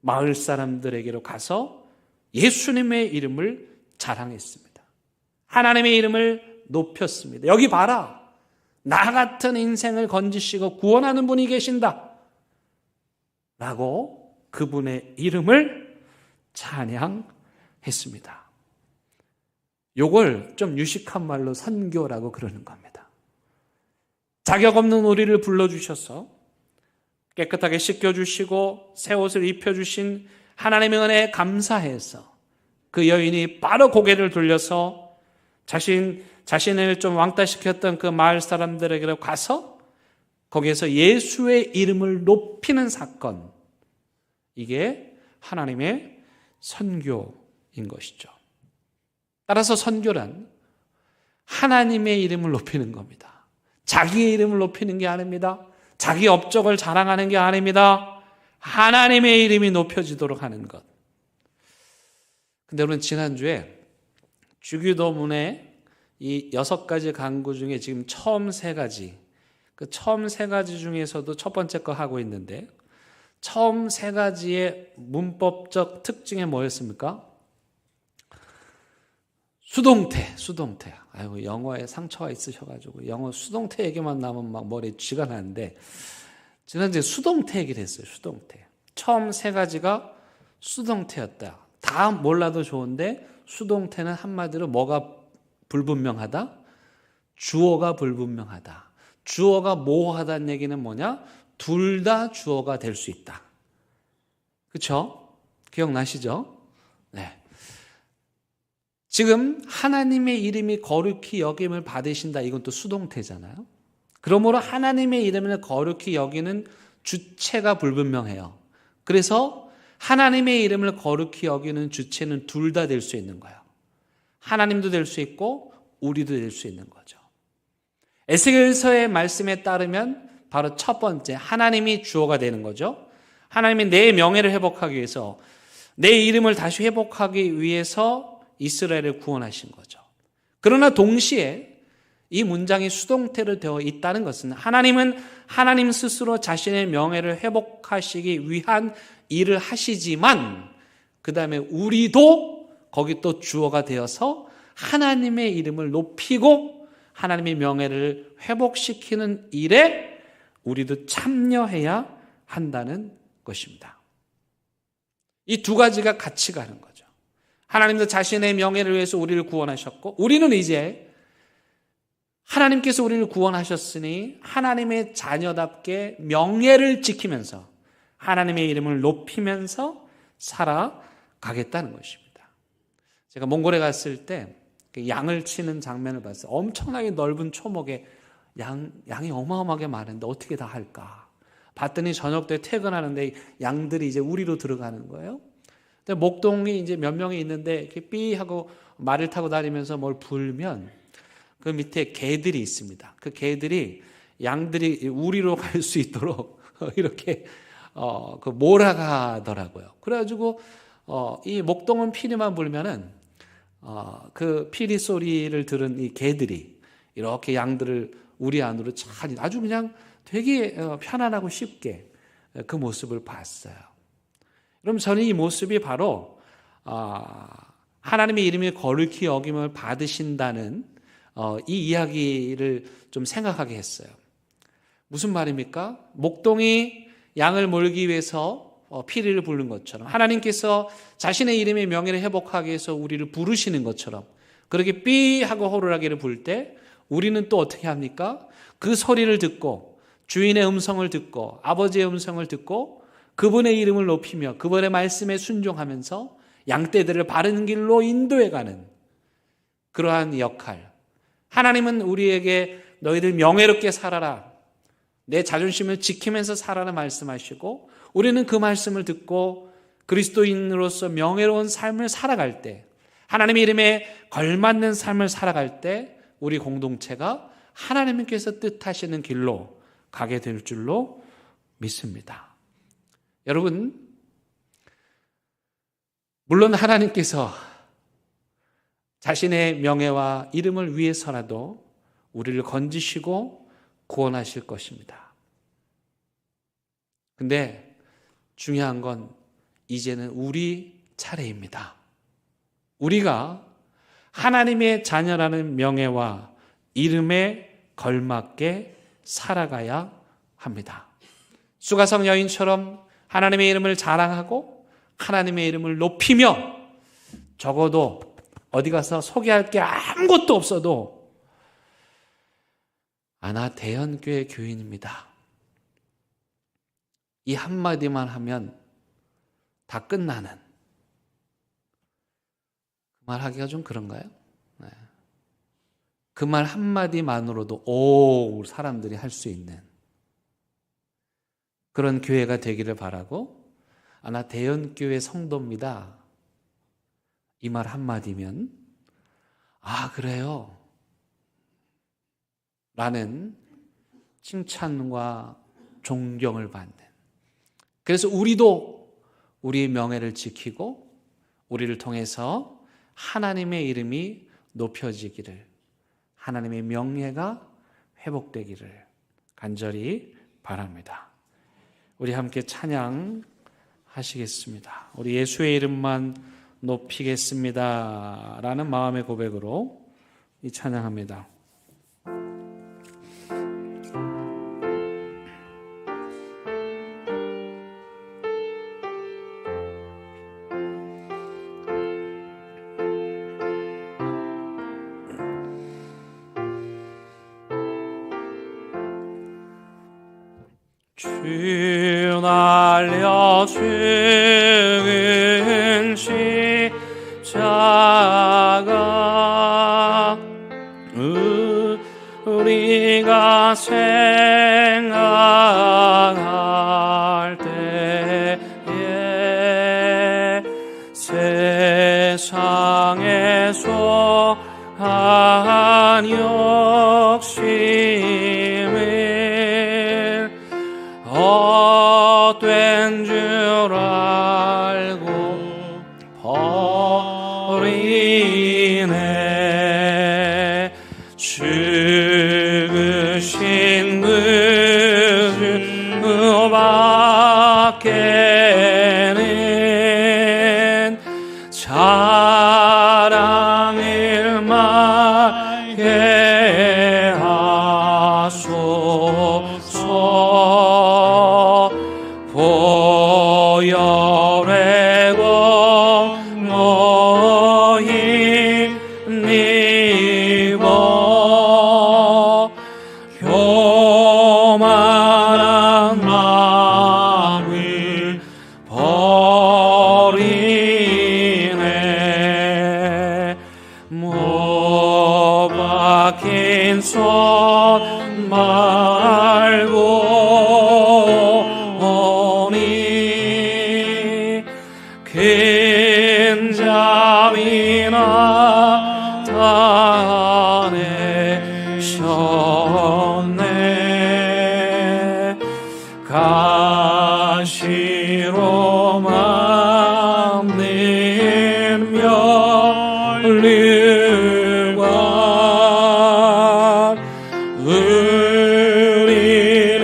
마을 사람들에게로 가서 예수님의 이름을 자랑했습니다. 하나님의 이름을 높였습니다. 여기 봐라. 나 같은 인생을 건지시고 구원하는 분이 계신다. 라고 그분의 이름을 찬양했습니다. 요걸 좀 유식한 말로 선교라고 그러는 겁니다. 자격 없는 우리를 불러주셔서 깨끗하게 씻겨주시고 새 옷을 입혀주신 하나님의 은혜에 감사해서 그 여인이 바로 고개를 돌려서 자신을 좀 왕따시켰던 그 마을 사람들에게로 가서 거기에서 예수의 이름을 높이는 사건, 이게 하나님의 선교인 것이죠. 따라서 선교란 하나님의 이름을 높이는 겁니다. 자기의 이름을 높이는 게 아닙니다. 자기 업적을 자랑하는 게 아닙니다. 하나님의 이름이 높여지도록 하는 것. 근데 우리는 지난주에 주기도문의 이 6가지 강구 중에 지금 처음 3가지, 그 처음 3가지 중에서도 첫 번째 거 하고 있는데, 처음 3가지의 문법적 특징이 뭐였습니까? 수동태. 아이고, 영어에 상처가 있으셔가지고 영어 수동태 얘기만 나면 막 머리에 쥐가 나는데, 지난주에 수동태 얘기를 했어요. 수동태. 처음 3가지가 수동태였다. 다 몰라도 좋은데 수동태는 한마디로 뭐가 불분명하다? 주어가 불분명하다. 주어가 모호하다는 얘기는 뭐냐? 둘 다 주어가 될 수 있다. 그렇죠? 기억나시죠? 네. 지금 하나님의 이름이 거룩히 여김을 받으신다. 이건 또 수동태잖아요. 그러므로 하나님의 이름을 거룩히 여기는 주체가 불분명해요. 그래서 하나님의 이름을 거룩히 여기는 주체는 둘 다 될 수 있는 거예요. 하나님도 될 수 있고 우리도 될 수 있는 거죠. 에스겔서의 말씀에 따르면 바로 첫 번째, 하나님이 주어가 되는 거죠. 하나님이 내 명예를 회복하기 위해서, 내 이름을 다시 회복하기 위해서 이스라엘을 구원하신 거죠. 그러나 동시에 이 문장이 수동태로 되어 있다는 것은 하나님은 하나님 스스로 자신의 명예를 회복하시기 위한 일을 하시지만, 그 다음에 우리도 거기 또 주어가 되어서 하나님의 이름을 높이고 하나님의 명예를 회복시키는 일에 우리도 참여해야 한다는 것입니다. 이 2가지가 같이 가는 거죠. 하나님도 자신의 명예를 위해서 우리를 구원하셨고, 우리는 이제 하나님께서 우리를 구원하셨으니 하나님의 자녀답게 명예를 지키면서 하나님의 이름을 높이면서 살아가겠다는 것입니다. 제가 몽골에 갔을 때 양을 치는 장면을 봤어요. 엄청나게 넓은 초목에 양이 어마어마하게 많은데 어떻게 다 할까? 봤더니 저녁 때 퇴근하는데 양들이 이제 우리로 들어가는 거예요. 근데 목동이 이제 몇 명이 있는데 이렇게 삐 하고 말을 타고 다니면서 뭘 불면 그 밑에 개들이 있습니다. 그 개들이 양들이 우리로 갈 수 있도록 이렇게 그 몰아가더라고요. 그래가지고 이 목동은 피리만 불면은 그 피리 소리를 들은 이 개들이 이렇게 양들을 우리 안으로 잘 아주 그냥 되게 편안하고 쉽게 그 모습을 봤어요. 그럼 저는 이 모습이 바로 하나님의 이름이 거룩히 여김을 받으신다는 이 이야기를 좀 생각하게 했어요. 무슨 말입니까? 목동이 양을 몰기 위해서 피리를 부른 것처럼 하나님께서 자신의 이름의 명예를 회복하기 위해서 우리를 부르시는 것처럼 그렇게 삐 하고 호루라기를 불 때 우리는 또 어떻게 합니까? 그 소리를 듣고 주인의 음성을 듣고 아버지의 음성을 듣고 그분의 이름을 높이며 그분의 말씀에 순종하면서 양떼들을 바른 길로 인도해가는 그러한 역할. 하나님은 우리에게 너희들 명예롭게 살아라, 내 자존심을 지키면서 살아라 말씀하시고 우리는 그 말씀을 듣고 그리스도인으로서 명예로운 삶을 살아갈 때, 하나님의 이름에 걸맞는 삶을 살아갈 때 우리 공동체가 하나님께서 뜻하시는 길로 가게 될 줄로 믿습니다. 여러분, 물론 하나님께서 자신의 명예와 이름을 위해서라도 우리를 건지시고 구원하실 것입니다. 근데 중요한 건 이제는 우리 차례입니다. 우리가 하나님의 자녀라는 명예와 이름에 걸맞게 살아가야 합니다. 수가성 여인처럼 하나님의 이름을 자랑하고 하나님의 이름을 높이며 적어도 어디 가서 소개할 게 아무것도 없어도 나 대연교회 교인입니다, 이 한마디만 하면 다 끝나는, 그 말 하기가 좀 그런가요? 네. 그 말 한마디만으로도 오 사람들이 할 수 있는 그런 교회가 되기를 바라고, 나 대연교회 성도입니다, 이 말 한마디면 그래요 라는 칭찬과 존경을 받는 그래서 우리도 우리의 명예를 지키고 우리를 통해서 하나님의 이름이 높여지기를, 하나님의 명예가 회복되기를 간절히 바랍니다. 우리 함께 찬양하시겠습니다. 우리 예수의 이름만 높이겠습니다 라는 마음의 고백으로 이 찬양합니다. 주 날려 죽은 십자가 우리가 생각할 때에 세상에 소한 욕심을 헛된 줄 알고 버리네. 죽으신 그 밖에는 자랑을 말게 하소서. 보혈의 공로히 입어 교만한 마음을 버리네. 못 박힌 손 말고 큰 잠이 나타내셨네. 가시로 만든 멸류관 우리를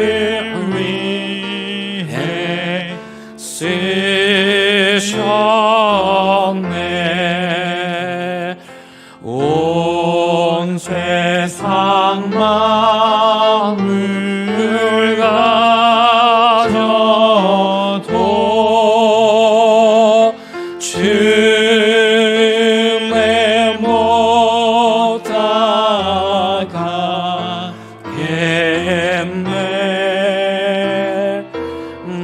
위해 쓰셨네. 온 세상 만물 가져도 주님의 못 따가겠네.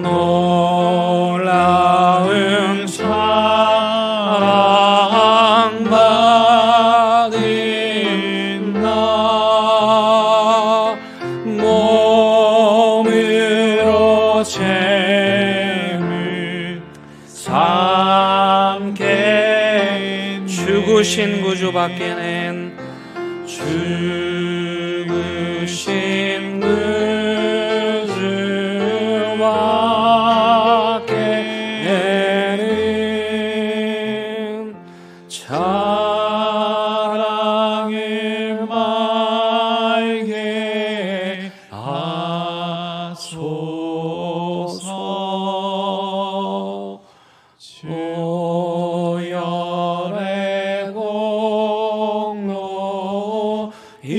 놀라운 사랑받은 나 몸으로 죄를 삼게. 죽으신 구주밖에는 죽으신 그주밖에는 자랑을 말게 하소서. 보혈의 공로 힘입어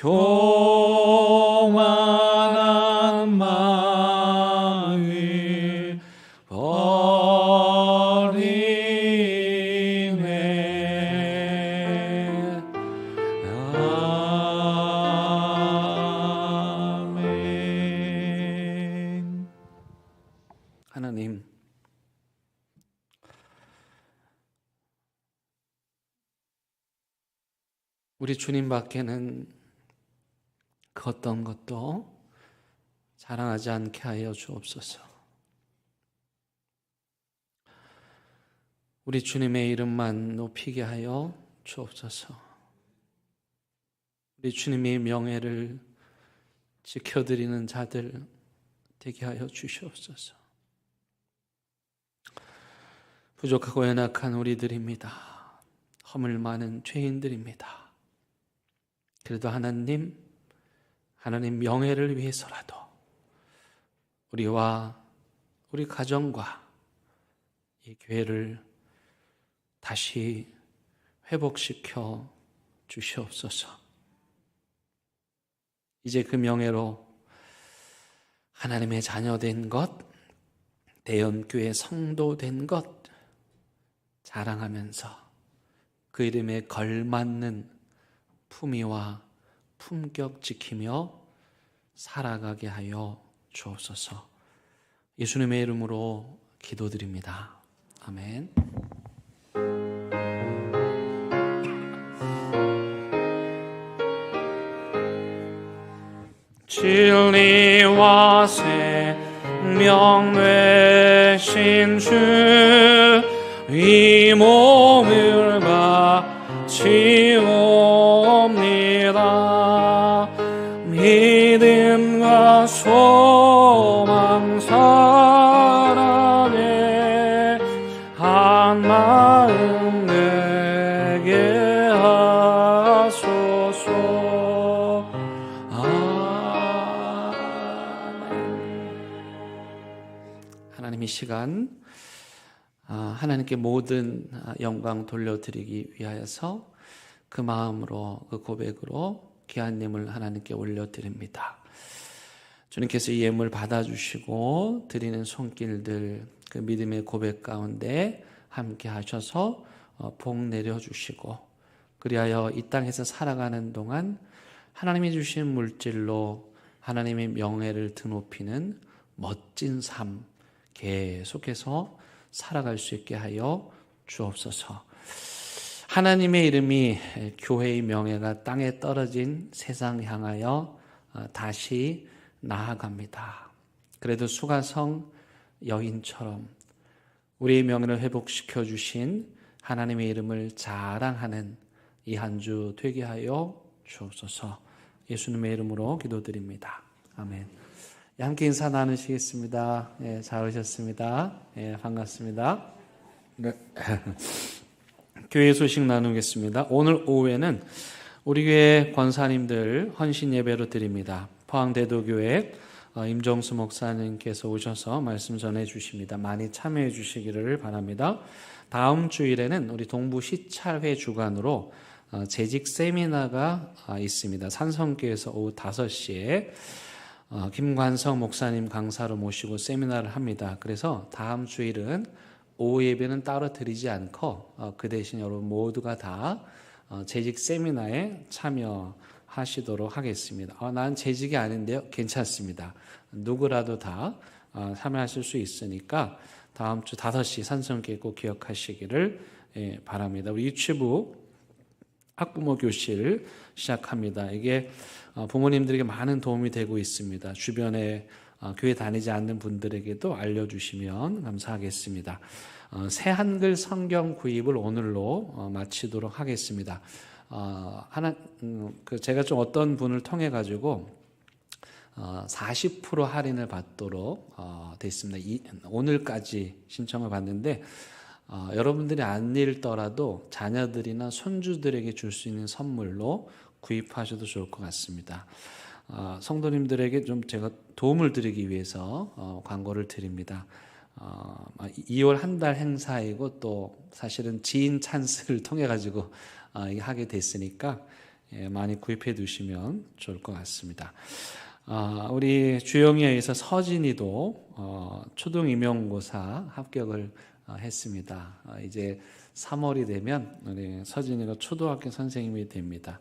교만한 마음을 버리네. 아멘. 하나님, 우리 주님 밖에는 그 어떤 것도 자랑하지 않게 하여 주옵소서. 우리 주님의 이름만 높이게 하여 주옵소서. 우리 주님의 명예를 지켜드리는 자들 되게 하여 주시옵소서. 부족하고 연약한 우리들입니다. 허물 많은 죄인들입니다. 그래도 하나님 명예를 위해서라도 우리와 우리 가정과 이 교회를 다시 회복시켜 주시옵소서. 이제 그 명예로 하나님의 자녀된 것, 대연교회 성도 된 것 자랑하면서 그 이름에 걸맞는 품위와 품격 지키며 살아가게 하여 주옵소서. 예수님의 이름으로 기도드립니다. 아멘. 진리와 생명 되신 주, 이 몸을 바치옵니다. 믿음과 소망 사랑에 한 마음 되게 하소서. 하나님, 이 시간 하나님께 모든 영광 돌려드리기 위하여서 그 마음으로, 그 고백으로 귀한님을 하나님께 올려드립니다. 주님께서 이 예물 받아주시고 드리는 손길들, 그 믿음의 고백 가운데 함께 하셔서 복 내려주시고, 그리하여 이 땅에서 살아가는 동안 하나님이 주신 물질로 하나님의 명예를 드높이는 멋진 삶 계속해서 살아갈 수 있게 하여 주옵소서. 하나님의 이름이 교회의 명예가 땅에 떨어진 세상 향하여 다시 나아갑니다. 그래도 수가성 여인처럼 우리의 명예를 회복시켜 주신 하나님의 이름을 자랑하는 이 한 주 되게 하여 주옵소서. 예수님의 이름으로 기도드립니다. 아멘. 함께 인사 나누시겠습니다. 잘 오셨습니다. 반갑습니다. 네. 교회 소식 나누겠습니다. 오늘 오후에는 우리 교회 권사님들 헌신 예배로 드립니다. 포항대도교회 임정수 목사님께서 오셔서 말씀 전해 주십니다. 많이 참여해 주시기를 바랍니다. 다음 주일에는 우리 동부시찰회 주관으로 재직 세미나가 있습니다. 산성교에서 오후 5시에 김관성 목사님 강사로 모시고 세미나를 합니다. 그래서 다음 주일은 오후 예배는 따로 드리지 않고 그 대신 여러분 모두가 다 재직 세미나에 참여하시도록 하겠습니다. 난 재직이 아닌데요. 괜찮습니다. 누구라도 다 참여하실 수 있으니까 다음 주 5시 산성교회 꼭 기억하시기를 바랍니다. 우리 유치부 학부모 교실 시작합니다. 이게 부모님들에게 많은 도움이 되고 있습니다. 주변에 교회 다니지 않는 분들에게도 알려주시면 감사하겠습니다. 새 한글 성경 구입을 오늘로 마치도록 하겠습니다. 제가 좀 어떤 분을 통해 가지고 40% 할인을 받도록 됐습니다. 오늘까지 신청을 받는데 여러분들이 안 읽더라도 자녀들이나 손주들에게 줄 수 있는 선물로 구입하셔도 좋을 것 같습니다. 성도님들에게 좀 제가 도움을 드리기 위해서 광고를 드립니다. 2월 한 달 행사이고 또 사실은 지인 찬스를 통해 가지고 하게 됐으니까 많이 구입해 두시면 좋을 것 같습니다. 우리 주영이에 의해서 서진이도 초등 임용고사 합격을 했습니다. 이제 3월이 되면 우리 서진이가 초등학교 선생님이 됩니다.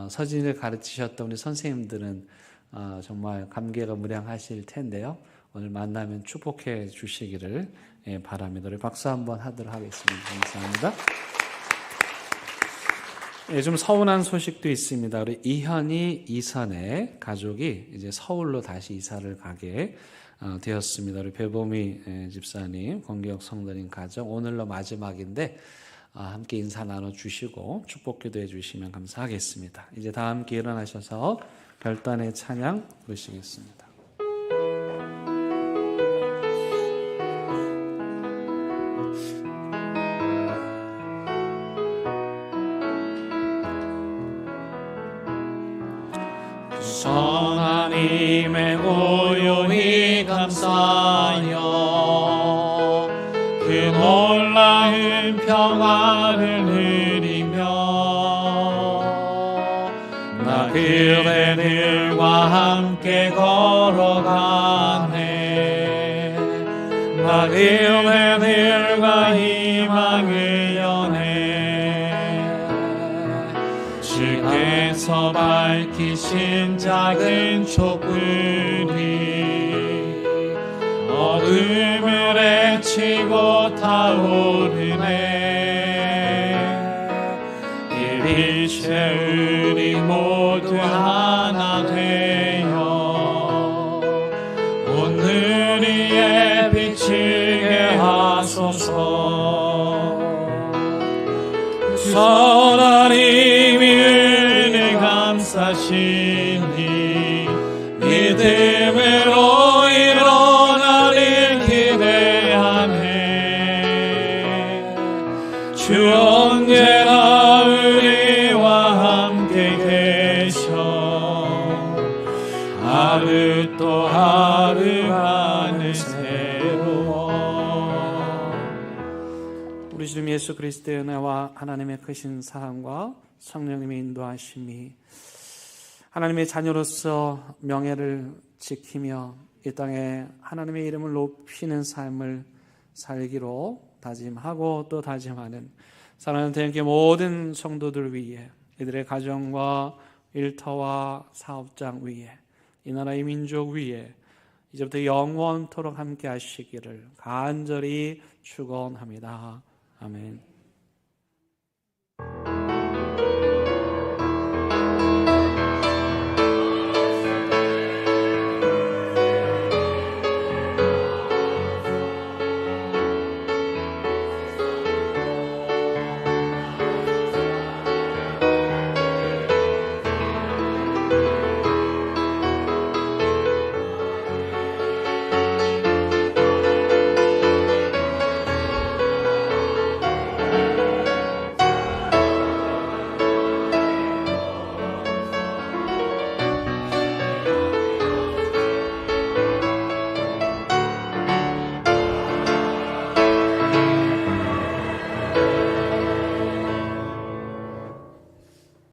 서진이를 가르치셨던 우리 선생님들은 정말 감개가 무량하실 텐데요. 오늘 만나면 축복해 주시기를 바랍니다. 우리 박수 한번 하도록 하겠습니다. 감사합니다. 좀 서운한 소식도 있습니다. 우리 이현이, 이선의 가족이 이제 서울로 다시 이사를 가게 되었습니다. 우리 배보미 집사님, 권기혁 성도님 가정 오늘로 마지막인데 함께 인사 나눠주시고 축복기도해 주시면 감사하겠습니다. 이제 다 함께 일어나셔서 결단의 찬양 부르시겠습니다. 하나님의 고요히 감사하여 그 놀라운 평화를 누리며 나 그대들과 함께 걸어가네. 나 그대들과 희망을 여네. 주께서 밝히신 작은 촛불이 어둠을 헤치고 타오르네. 이 빛에 우리 모두 하나 되어 오늘 위에 비추게 하소서. 하나님이 은혜 감사시니 믿음으로 일어나를 기대하네. 주 언제나 우리와 함께 계셔 하루 또 하루가 새로워. 우리 주님 예수 그리스도의 은혜와 하나님의 크신 사랑과 성령님의 인도하심이 하나님의 자녀로서 명예를 지키며 이 땅에 하나님의 이름을 높이는 삶을 살기로 다짐하고 또 다짐하는 사랑하는 대형교회 모든 성도들 위해 이들의 가정과 일터와 사업장 위에 이 나라의 민족 위에 이제부터 영원토록 함께 하시기를 간절히 축원합니다. 아멘.